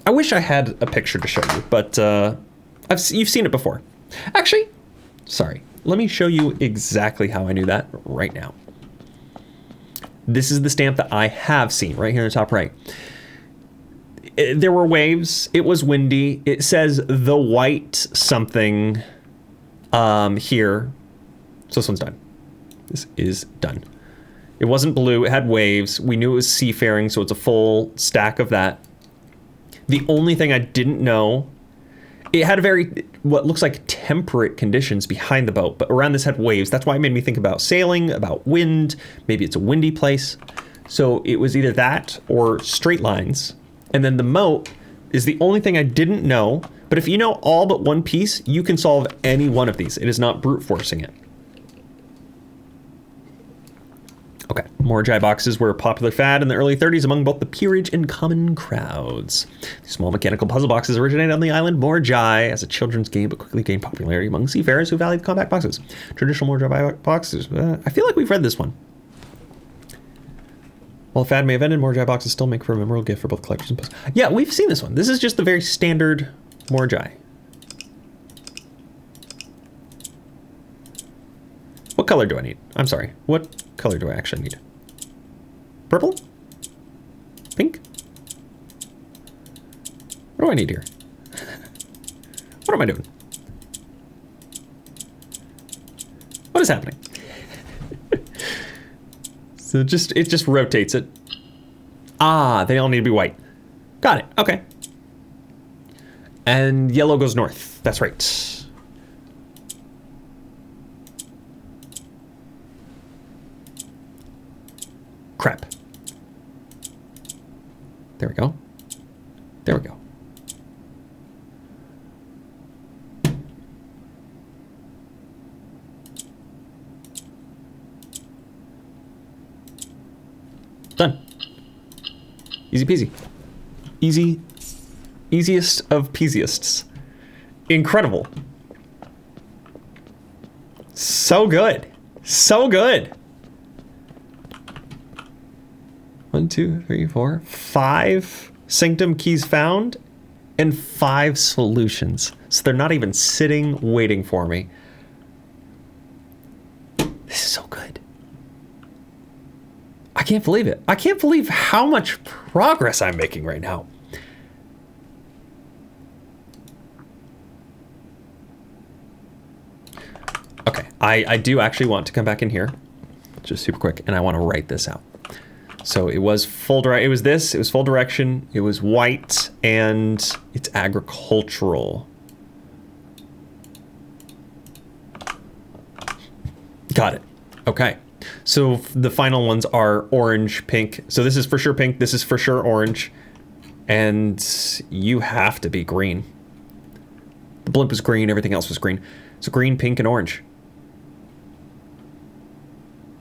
I wish I had a picture to show you, but you've seen it before. Actually, sorry. Let me show you exactly how I knew that right now. This is the stamp that I have seen right here in the top right. There were waves. It was windy. It says the white something here. So this one's done. This is done. It wasn't blue. It had waves. We knew it was seafaring, so it's a full stack of that. The only thing I didn't know, it had what looks like temperate conditions behind the boat, but around this had waves. That's why it made me think about sailing, about wind. Maybe it's a windy place. So it was either that or straight lines. And then the moat is the only thing I didn't know. But if you know all but one piece, you can solve any one of these. It is not brute forcing it. Okay, Morajai boxes were a popular fad in the early 30s among both the peerage and common crowds. These small mechanical puzzle boxes originated on the island Morajai as a children's game, but quickly gained popularity among seafarers who valued compact boxes. Traditional Morajai boxes. I feel like we've read this one. While the fad may have ended, Morajai boxes still make for a memorable gift for both collectors and puzzles. Yeah, we've seen this one. This is just the very standard Morajai. What color do I need? I'm sorry. What color do I actually need? Purple? Pink? What do I need here? What am I doing? What is happening? So it just rotates it. Ah, they all need to be white. Got it. Okay. And yellow goes north. That's right. Crap. There we go. There we go. Done. Easy peasy. Easy. Easiest of peasiests. Incredible. So good. So good. 1, 2, 3, 4, 5 sanctum keys found and 5 solutions. So they're not even sitting waiting for me. This is so good. I can't believe it. I can't believe how much progress I'm making right now. Okay, I do actually want to come back in here, just super quick, and I want to write this out. So it was full direct. It was this. It was full direction. It was white, and it's agricultural. Got it. Okay. So the final ones are orange, pink. So this is for sure pink. This is for sure orange, and you have to be green. The blimp was green. Everything else was green. So green, pink, and orange.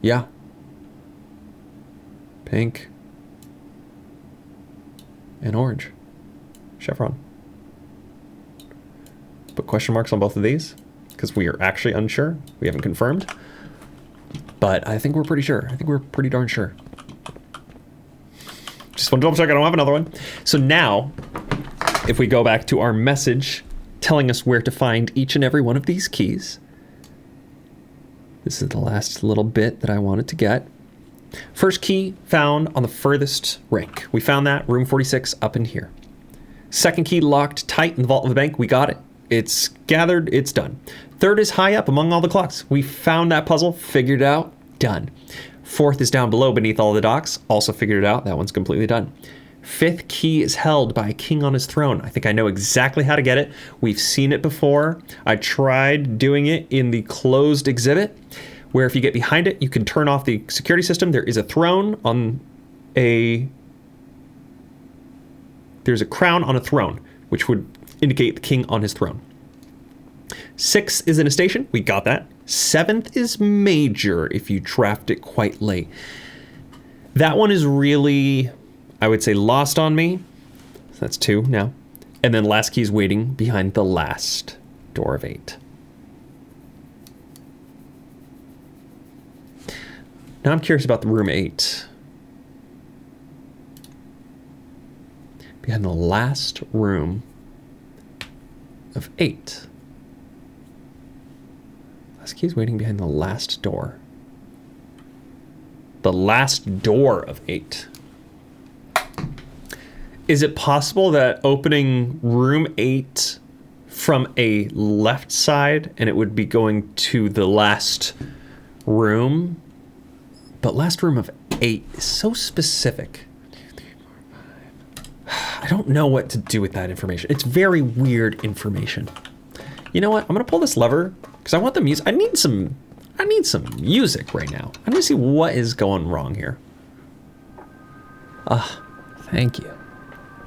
Yeah. Pink and orange. Chevron. Put question marks on both of these because we are actually unsure. We haven't confirmed. But I think we're pretty sure. I think we're pretty darn sure. Just want to double check I don't have another one. So now, if we go back to our message telling us where to find each and every one of these keys. This is the last little bit that I wanted to get. First key found on the furthest rank. We found that, room 46 up in here. Second key locked tight in the vault of the bank. We got it. It's gathered, it's done. Third is high up among all the clocks. We found that puzzle, figured it out, done. Fourth is down below beneath all the docks. Also figured it out. That one's completely done. Fifth key is held by a king on his throne. I think I know exactly how to get it. We've seen it before. I tried doing it in the closed exhibit, where if you get behind it, you can turn off the security system. There is a throne on a... There's a crown on a throne, which would indicate the king on his throne. Sixth is in a station. We got that. Seventh is major if you draft it quite late. That one is really, I would say, lost on me. So that's 2 now. And then last key is waiting behind the last door of 8. Now I'm curious about the room 8. Behind the last room of 8. Last key is waiting behind the last door. The last door of 8. Is it possible that opening room 8 from a left side and it would be going to the last room? But last room of 8 is so specific. I don't know what to do with that information. It's very weird information. You know what? I'm gonna pull this lever because I want the music. I need some music right now. I need to see what is going wrong here. Ah, thank you.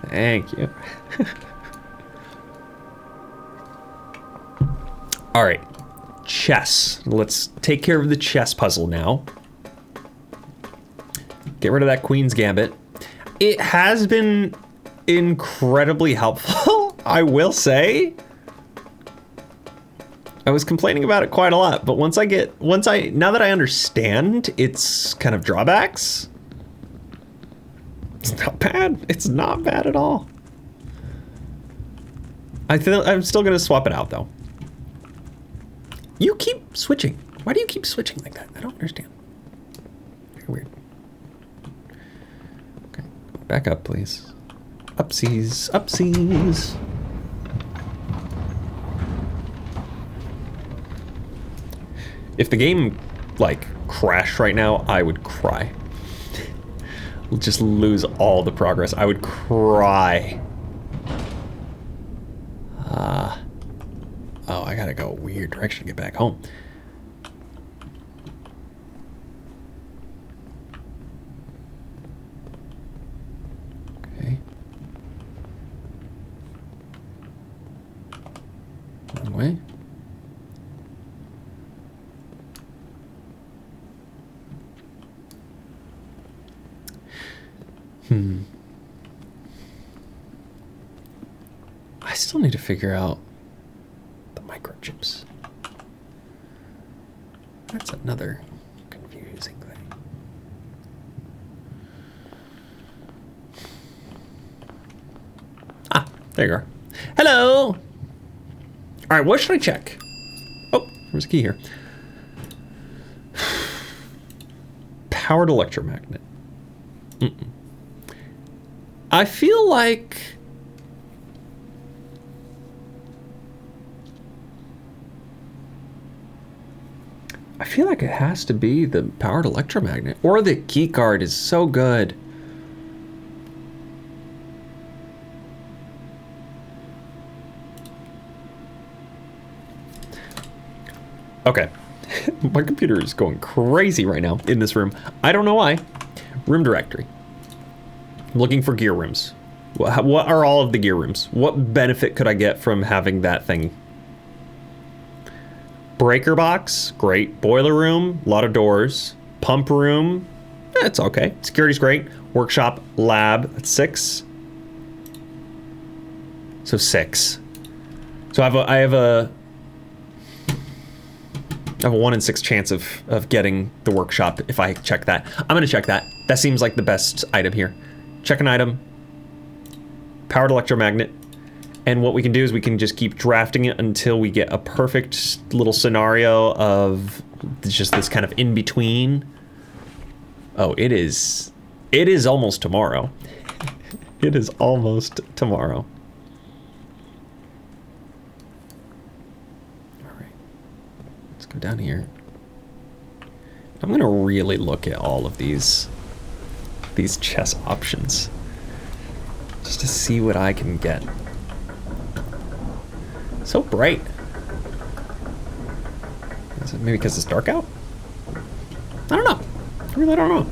Thank you. All right, chess. Let's take care of the chess puzzle now. Get rid of that Queen's Gambit. It has been incredibly helpful, I will say. I was complaining about it quite a lot, but now that I understand its kind of drawbacks, it's not bad. It's not bad at all. I'm still gonna swap it out though. You keep switching. Why do you keep switching like that? I don't understand. Very weird. Back up, please. Upsies, upsies. If the game, like, crashed right now, I would cry. Just lose all the progress. I would cry. Oh, I gotta go a weird direction to get back home. Okay. Wrong way. I still need to figure out the microchips. That's another confusing thing. Ah, there you are. Hello! Alright, what should I check? Oh, there's a key here. Powered electromagnet. I feel like... it has to be the powered electromagnet. Or the key card is so good. Okay. My computer is going crazy right now in this room. I don't know why. Room directory. I'm looking for gear rooms. What are all of the gear rooms? What benefit could I get from having that thing? Breaker box, great. Boiler room, a lot of doors. Pump room, it's okay. Security's great. Workshop, lab, that's 6. So 6. So I have a 1 in 6 chance of getting the workshop if I check that. I'm gonna check that. That seems like the best item here. Check an item. Powered electromagnet. And what we can do is we can just keep drafting it until we get a perfect little scenario of just this kind of in-between. Oh, it is almost tomorrow. It is almost tomorrow. All right, let's go down here. I'm gonna really look at all of these chess options just to see what I can get. So bright. Is it maybe because it's dark out? I don't know. I really don't know.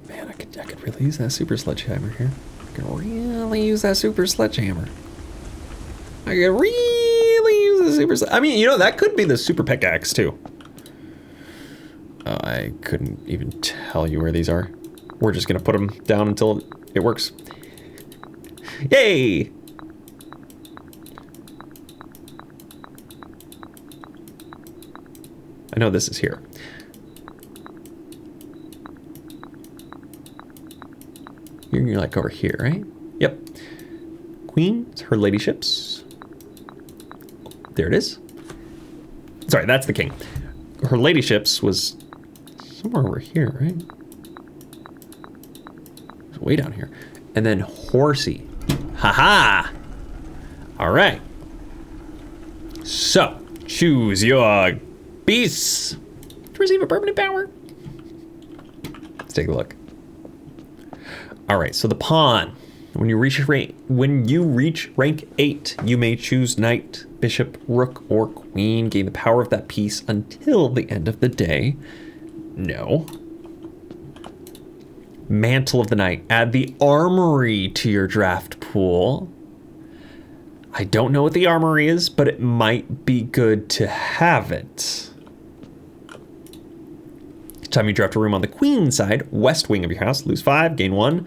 Man, I could really use that super sledgehammer here. I could really use that super sledgehammer. I could really use the super. I mean, you know, that could be the super pickaxe too. I couldn't even tell you where these are. We're just gonna put them down until it works. Yay! I know this is here. You're like over here, right? Yep. Queen, her ladyships. There it is. Sorry, that's the king. Her ladyships was somewhere over here, right? It's way down here. And then horsey. Haha! All right. So, choose your beasts to receive a permanent power. Let's take a look. All right, so the pawn. When you reach rank 8, you may choose knight, bishop, rook, or queen. Gain the power of that piece until the end of the day. No. Mantle of the Knight. Add the armory to your draft pool. I don't know what the armory is, but it might be good to have it. Each time you draft a room on the queen side, west wing of your house, lose 5, gain 1.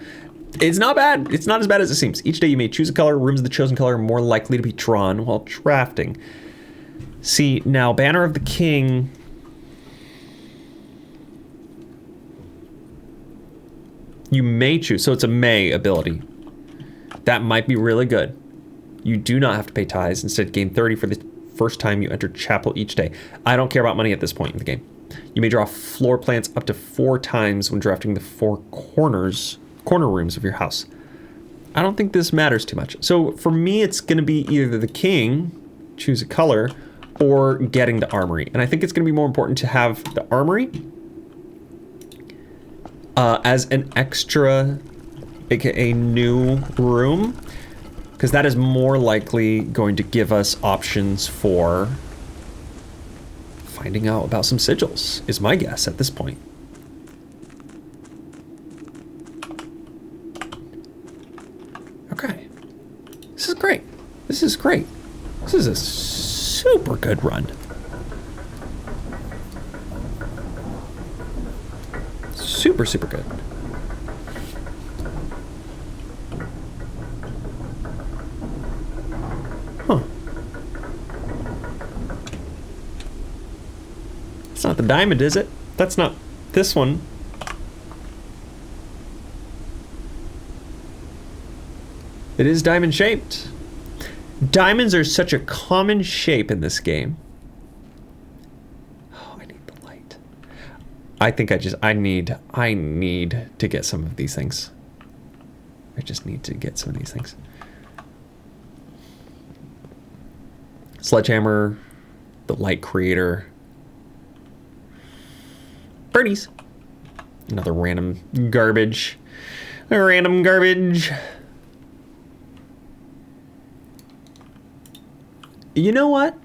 It's not bad. It's not as bad as it seems. Each day you may choose a color. Rooms of the chosen color are more likely to be drawn while drafting. See, now Banner of the King... You may choose, so it's a may ability. That might be really good. You do not have to pay ties. Instead, gain 30 for the first time you enter chapel each day. I don't care about money at this point in the game. You may draw floor plans up to 4 times when drafting the 4 corner rooms of your house. I don't think this matters too much. So for me, it's going to be either the king, choose a color, or getting the armory. And I think it's going to be more important to have the armory as an extra, aka new room, because that is more likely going to give us options for finding out about some sigils, is my guess at this point. Okay. This is great. This is great. This is a super good run. Super, super good. Huh. It's not the diamond, is it? That's not this one. It is diamond shaped. Diamonds are such a common shape in this game. Oh, I need the light. I think I need to get some of these things. I just need to get some of these things. Sledgehammer, the light creator. Birdies. Another random garbage. Random garbage. You know what?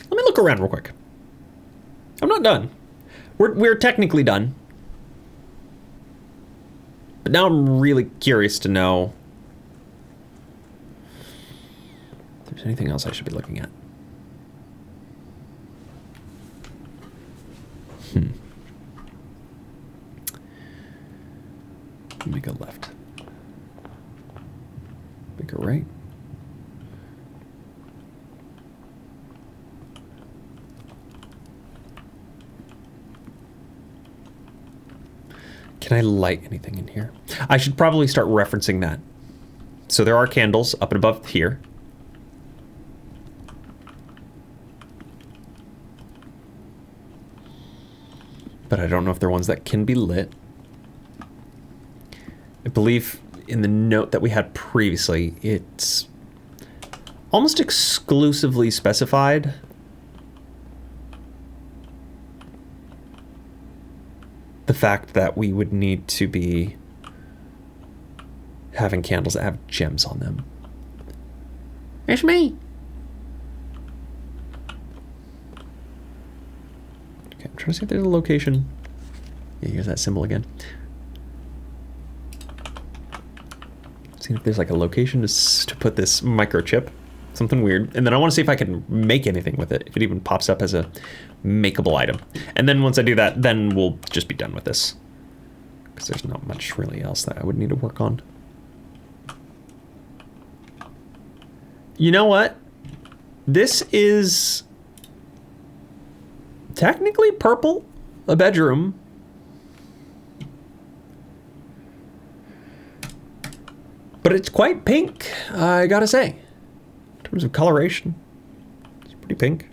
Let me look around real quick. I'm not done. We're technically done. But now I'm really curious to know if there's anything else I should be looking at. Make a left. Make a right. Can I light anything in here? I should probably start referencing that. So there are candles up and above here. But I don't know if they're ones that can be lit. I believe in the note that we had previously, it's almost exclusively specified the fact that we would need to be having candles that have gems on them. It's me. Okay, I'm trying to see if there's a location. Yeah, here's that symbol again. See if there's like a location to put this microchip. Something weird. And then I want to see if I can make anything with it. If it even pops up as a makeable item. And then once I do that, then we'll just be done with this. Because there's not much really else that I would need to work on. You know what? This is technically purple. A bedroom. But it's quite pink, I gotta say. In terms of coloration, it's pretty pink.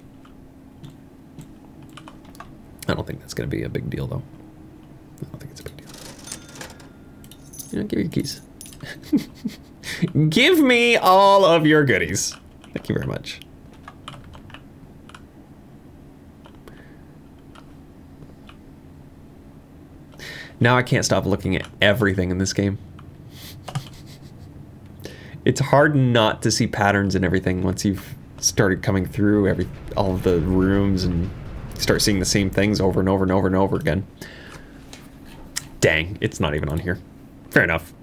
I don't think that's gonna be a big deal, though. I don't think it's a big deal. You know, give me your keys. Give me all of your goodies. Thank you very much. Now I can't stop looking at everything in this game. It's hard not to see patterns in everything once you've started coming through all of the rooms and start seeing the same things over and over and over and over again. Dang, it's not even on here. Fair enough.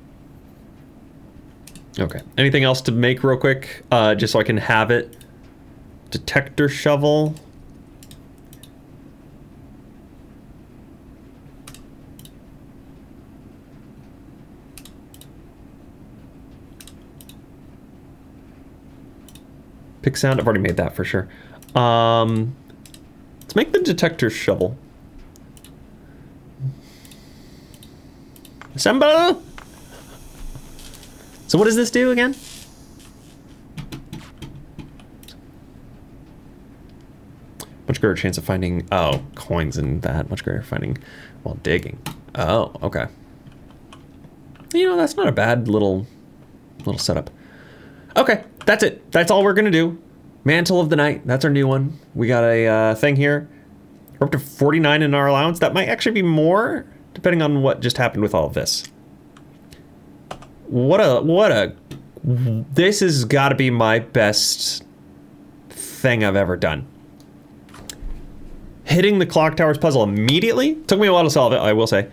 Okay, anything else to make real quick? Just so I can have it. Detector shovel. Pick sound, I've already made that for sure. Let's make the detector shovel. Assemble! So what does this do again? Much greater chance of finding, oh, coins in that. Much greater finding while digging. Oh, okay. You know, that's not a bad little setup. Okay, that's it. That's all we're gonna do. Mantle of the Night, that's our new one. We got a thing here. We're up to 49 in our allowance. That might actually be more, depending on what just happened with all of this. This has gotta be my best thing I've ever done. Hitting the clock towers puzzle immediately. Took me a while to solve it, I will say.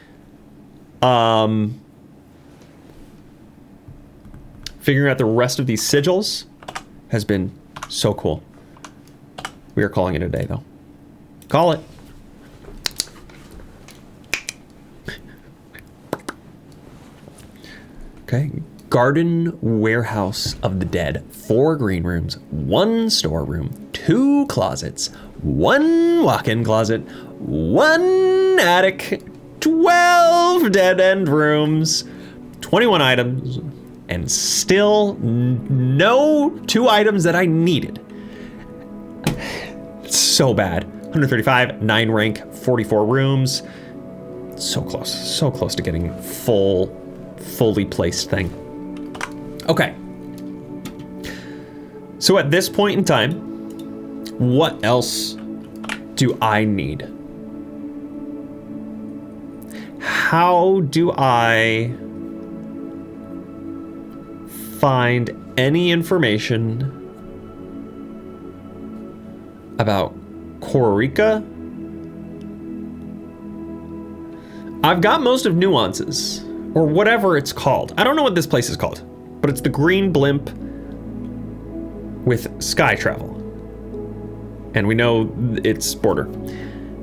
Figuring out the rest of these sigils has been so cool. We are calling it a day, though. Call it. Okay. Garden Warehouse of the Dead. 4 green rooms, 1 storeroom, 2 closets, 1 walk-in closet, 1 attic, 12 dead-end rooms, 21 items, and still no 2 items that I needed. So bad. 135, 9 rank, 44 rooms. So close to getting fully placed thing. Okay. So at this point in time, what else do I need? How do I find any information about Korrika? I've got most of Nuances, or whatever it's called. I don't know what this place is called, but it's the green blimp with sky travel. And we know it's border.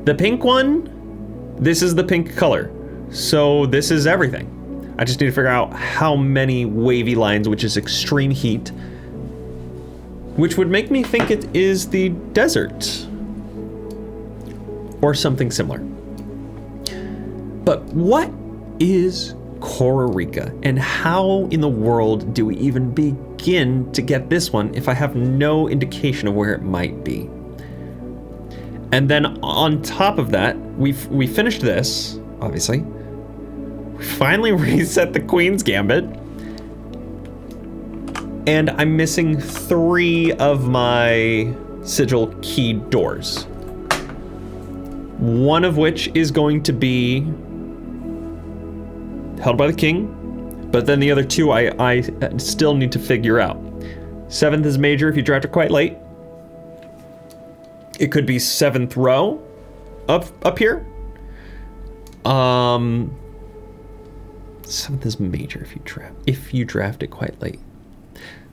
The pink one, this is the pink color. So this is everything. I just need to figure out how many wavy lines, which is extreme heat, which would make me think it is the desert or something similar. But what is Korrika, and how in the world do we even begin to get this one if I have no indication of where it might be? And then on top of that, we finished this, obviously. We finally reset the Queen's Gambit. And I'm missing 3 of my sigil key doors. One of which is going to be held by the king, but then the other 2 I still need to figure out. 7th is major if you draft it quite late. It could be 7th row up here. 7th is major if you draft it quite late.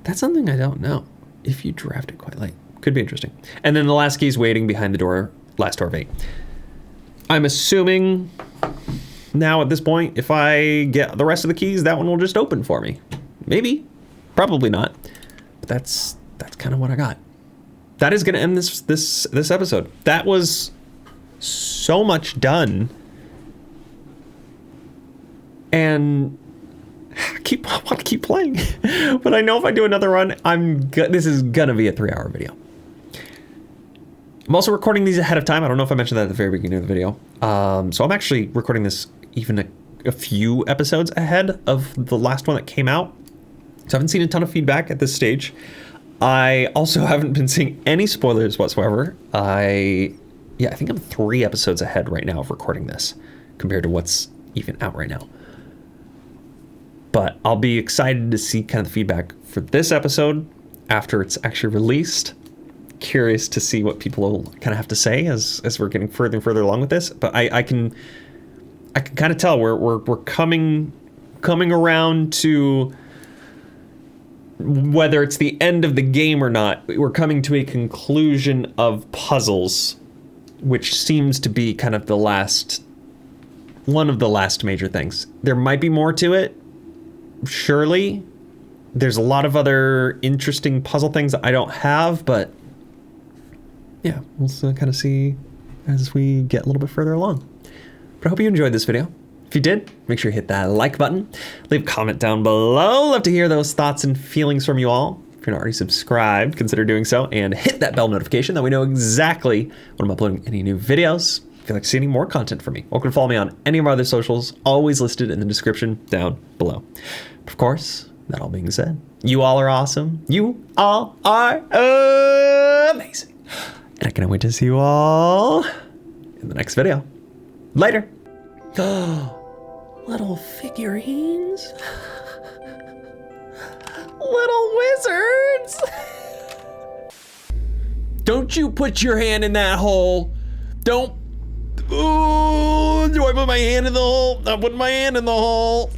That's something I don't know. If you draft it quite late, could be interesting. And then the last key is waiting behind the door, last door of 8. I'm assuming now at this point, if I get the rest of the keys, that one will just open for me. Maybe, probably not. But that's kind of what I got. That is going to end this episode. That was so much done, and I want to keep playing. But I know if I do another run, this is gonna be a 3-hour video. I'm also recording these ahead of time. I don't know if I mentioned that at the very beginning of the video. So I'm actually recording this even a few episodes ahead of the last one that came out. So I haven't seen a ton of feedback at this stage. I also haven't been seeing any spoilers whatsoever. I think I'm 3 episodes ahead right now of recording this compared to what's even out right now. But I'll be excited to see kind of the feedback for this episode after it's actually released. Curious to see what people will kind of have to say as we're getting further and further along with this. But I can kind of tell we're coming around to, whether it's the end of the game or not, we're coming to a conclusion of puzzles, which seems to be kind of one of the last major things. There might be more to it, surely. There's a lot of other interesting puzzle things that I don't have, but yeah, we'll kind of see as we get a little bit further along. But I hope you enjoyed this video. If you did, make sure you hit that like button. Leave a comment down below. Love to hear those thoughts and feelings from you all. If you're not already subscribed, consider doing so and hit that bell notification that we know exactly when I'm uploading any new videos. If you'd like to see any more content from me, welcome to follow me on any of our other socials, always listed in the description down below. But of course, that all being said, you all are awesome. You all are amazing. And I can't wait to see you all in the next video. Later. Little figurines. Little wizards. Don't you put your hand in that hole. Don't. Ooh, do I put my hand in the hole? I'm putting my hand in the hole.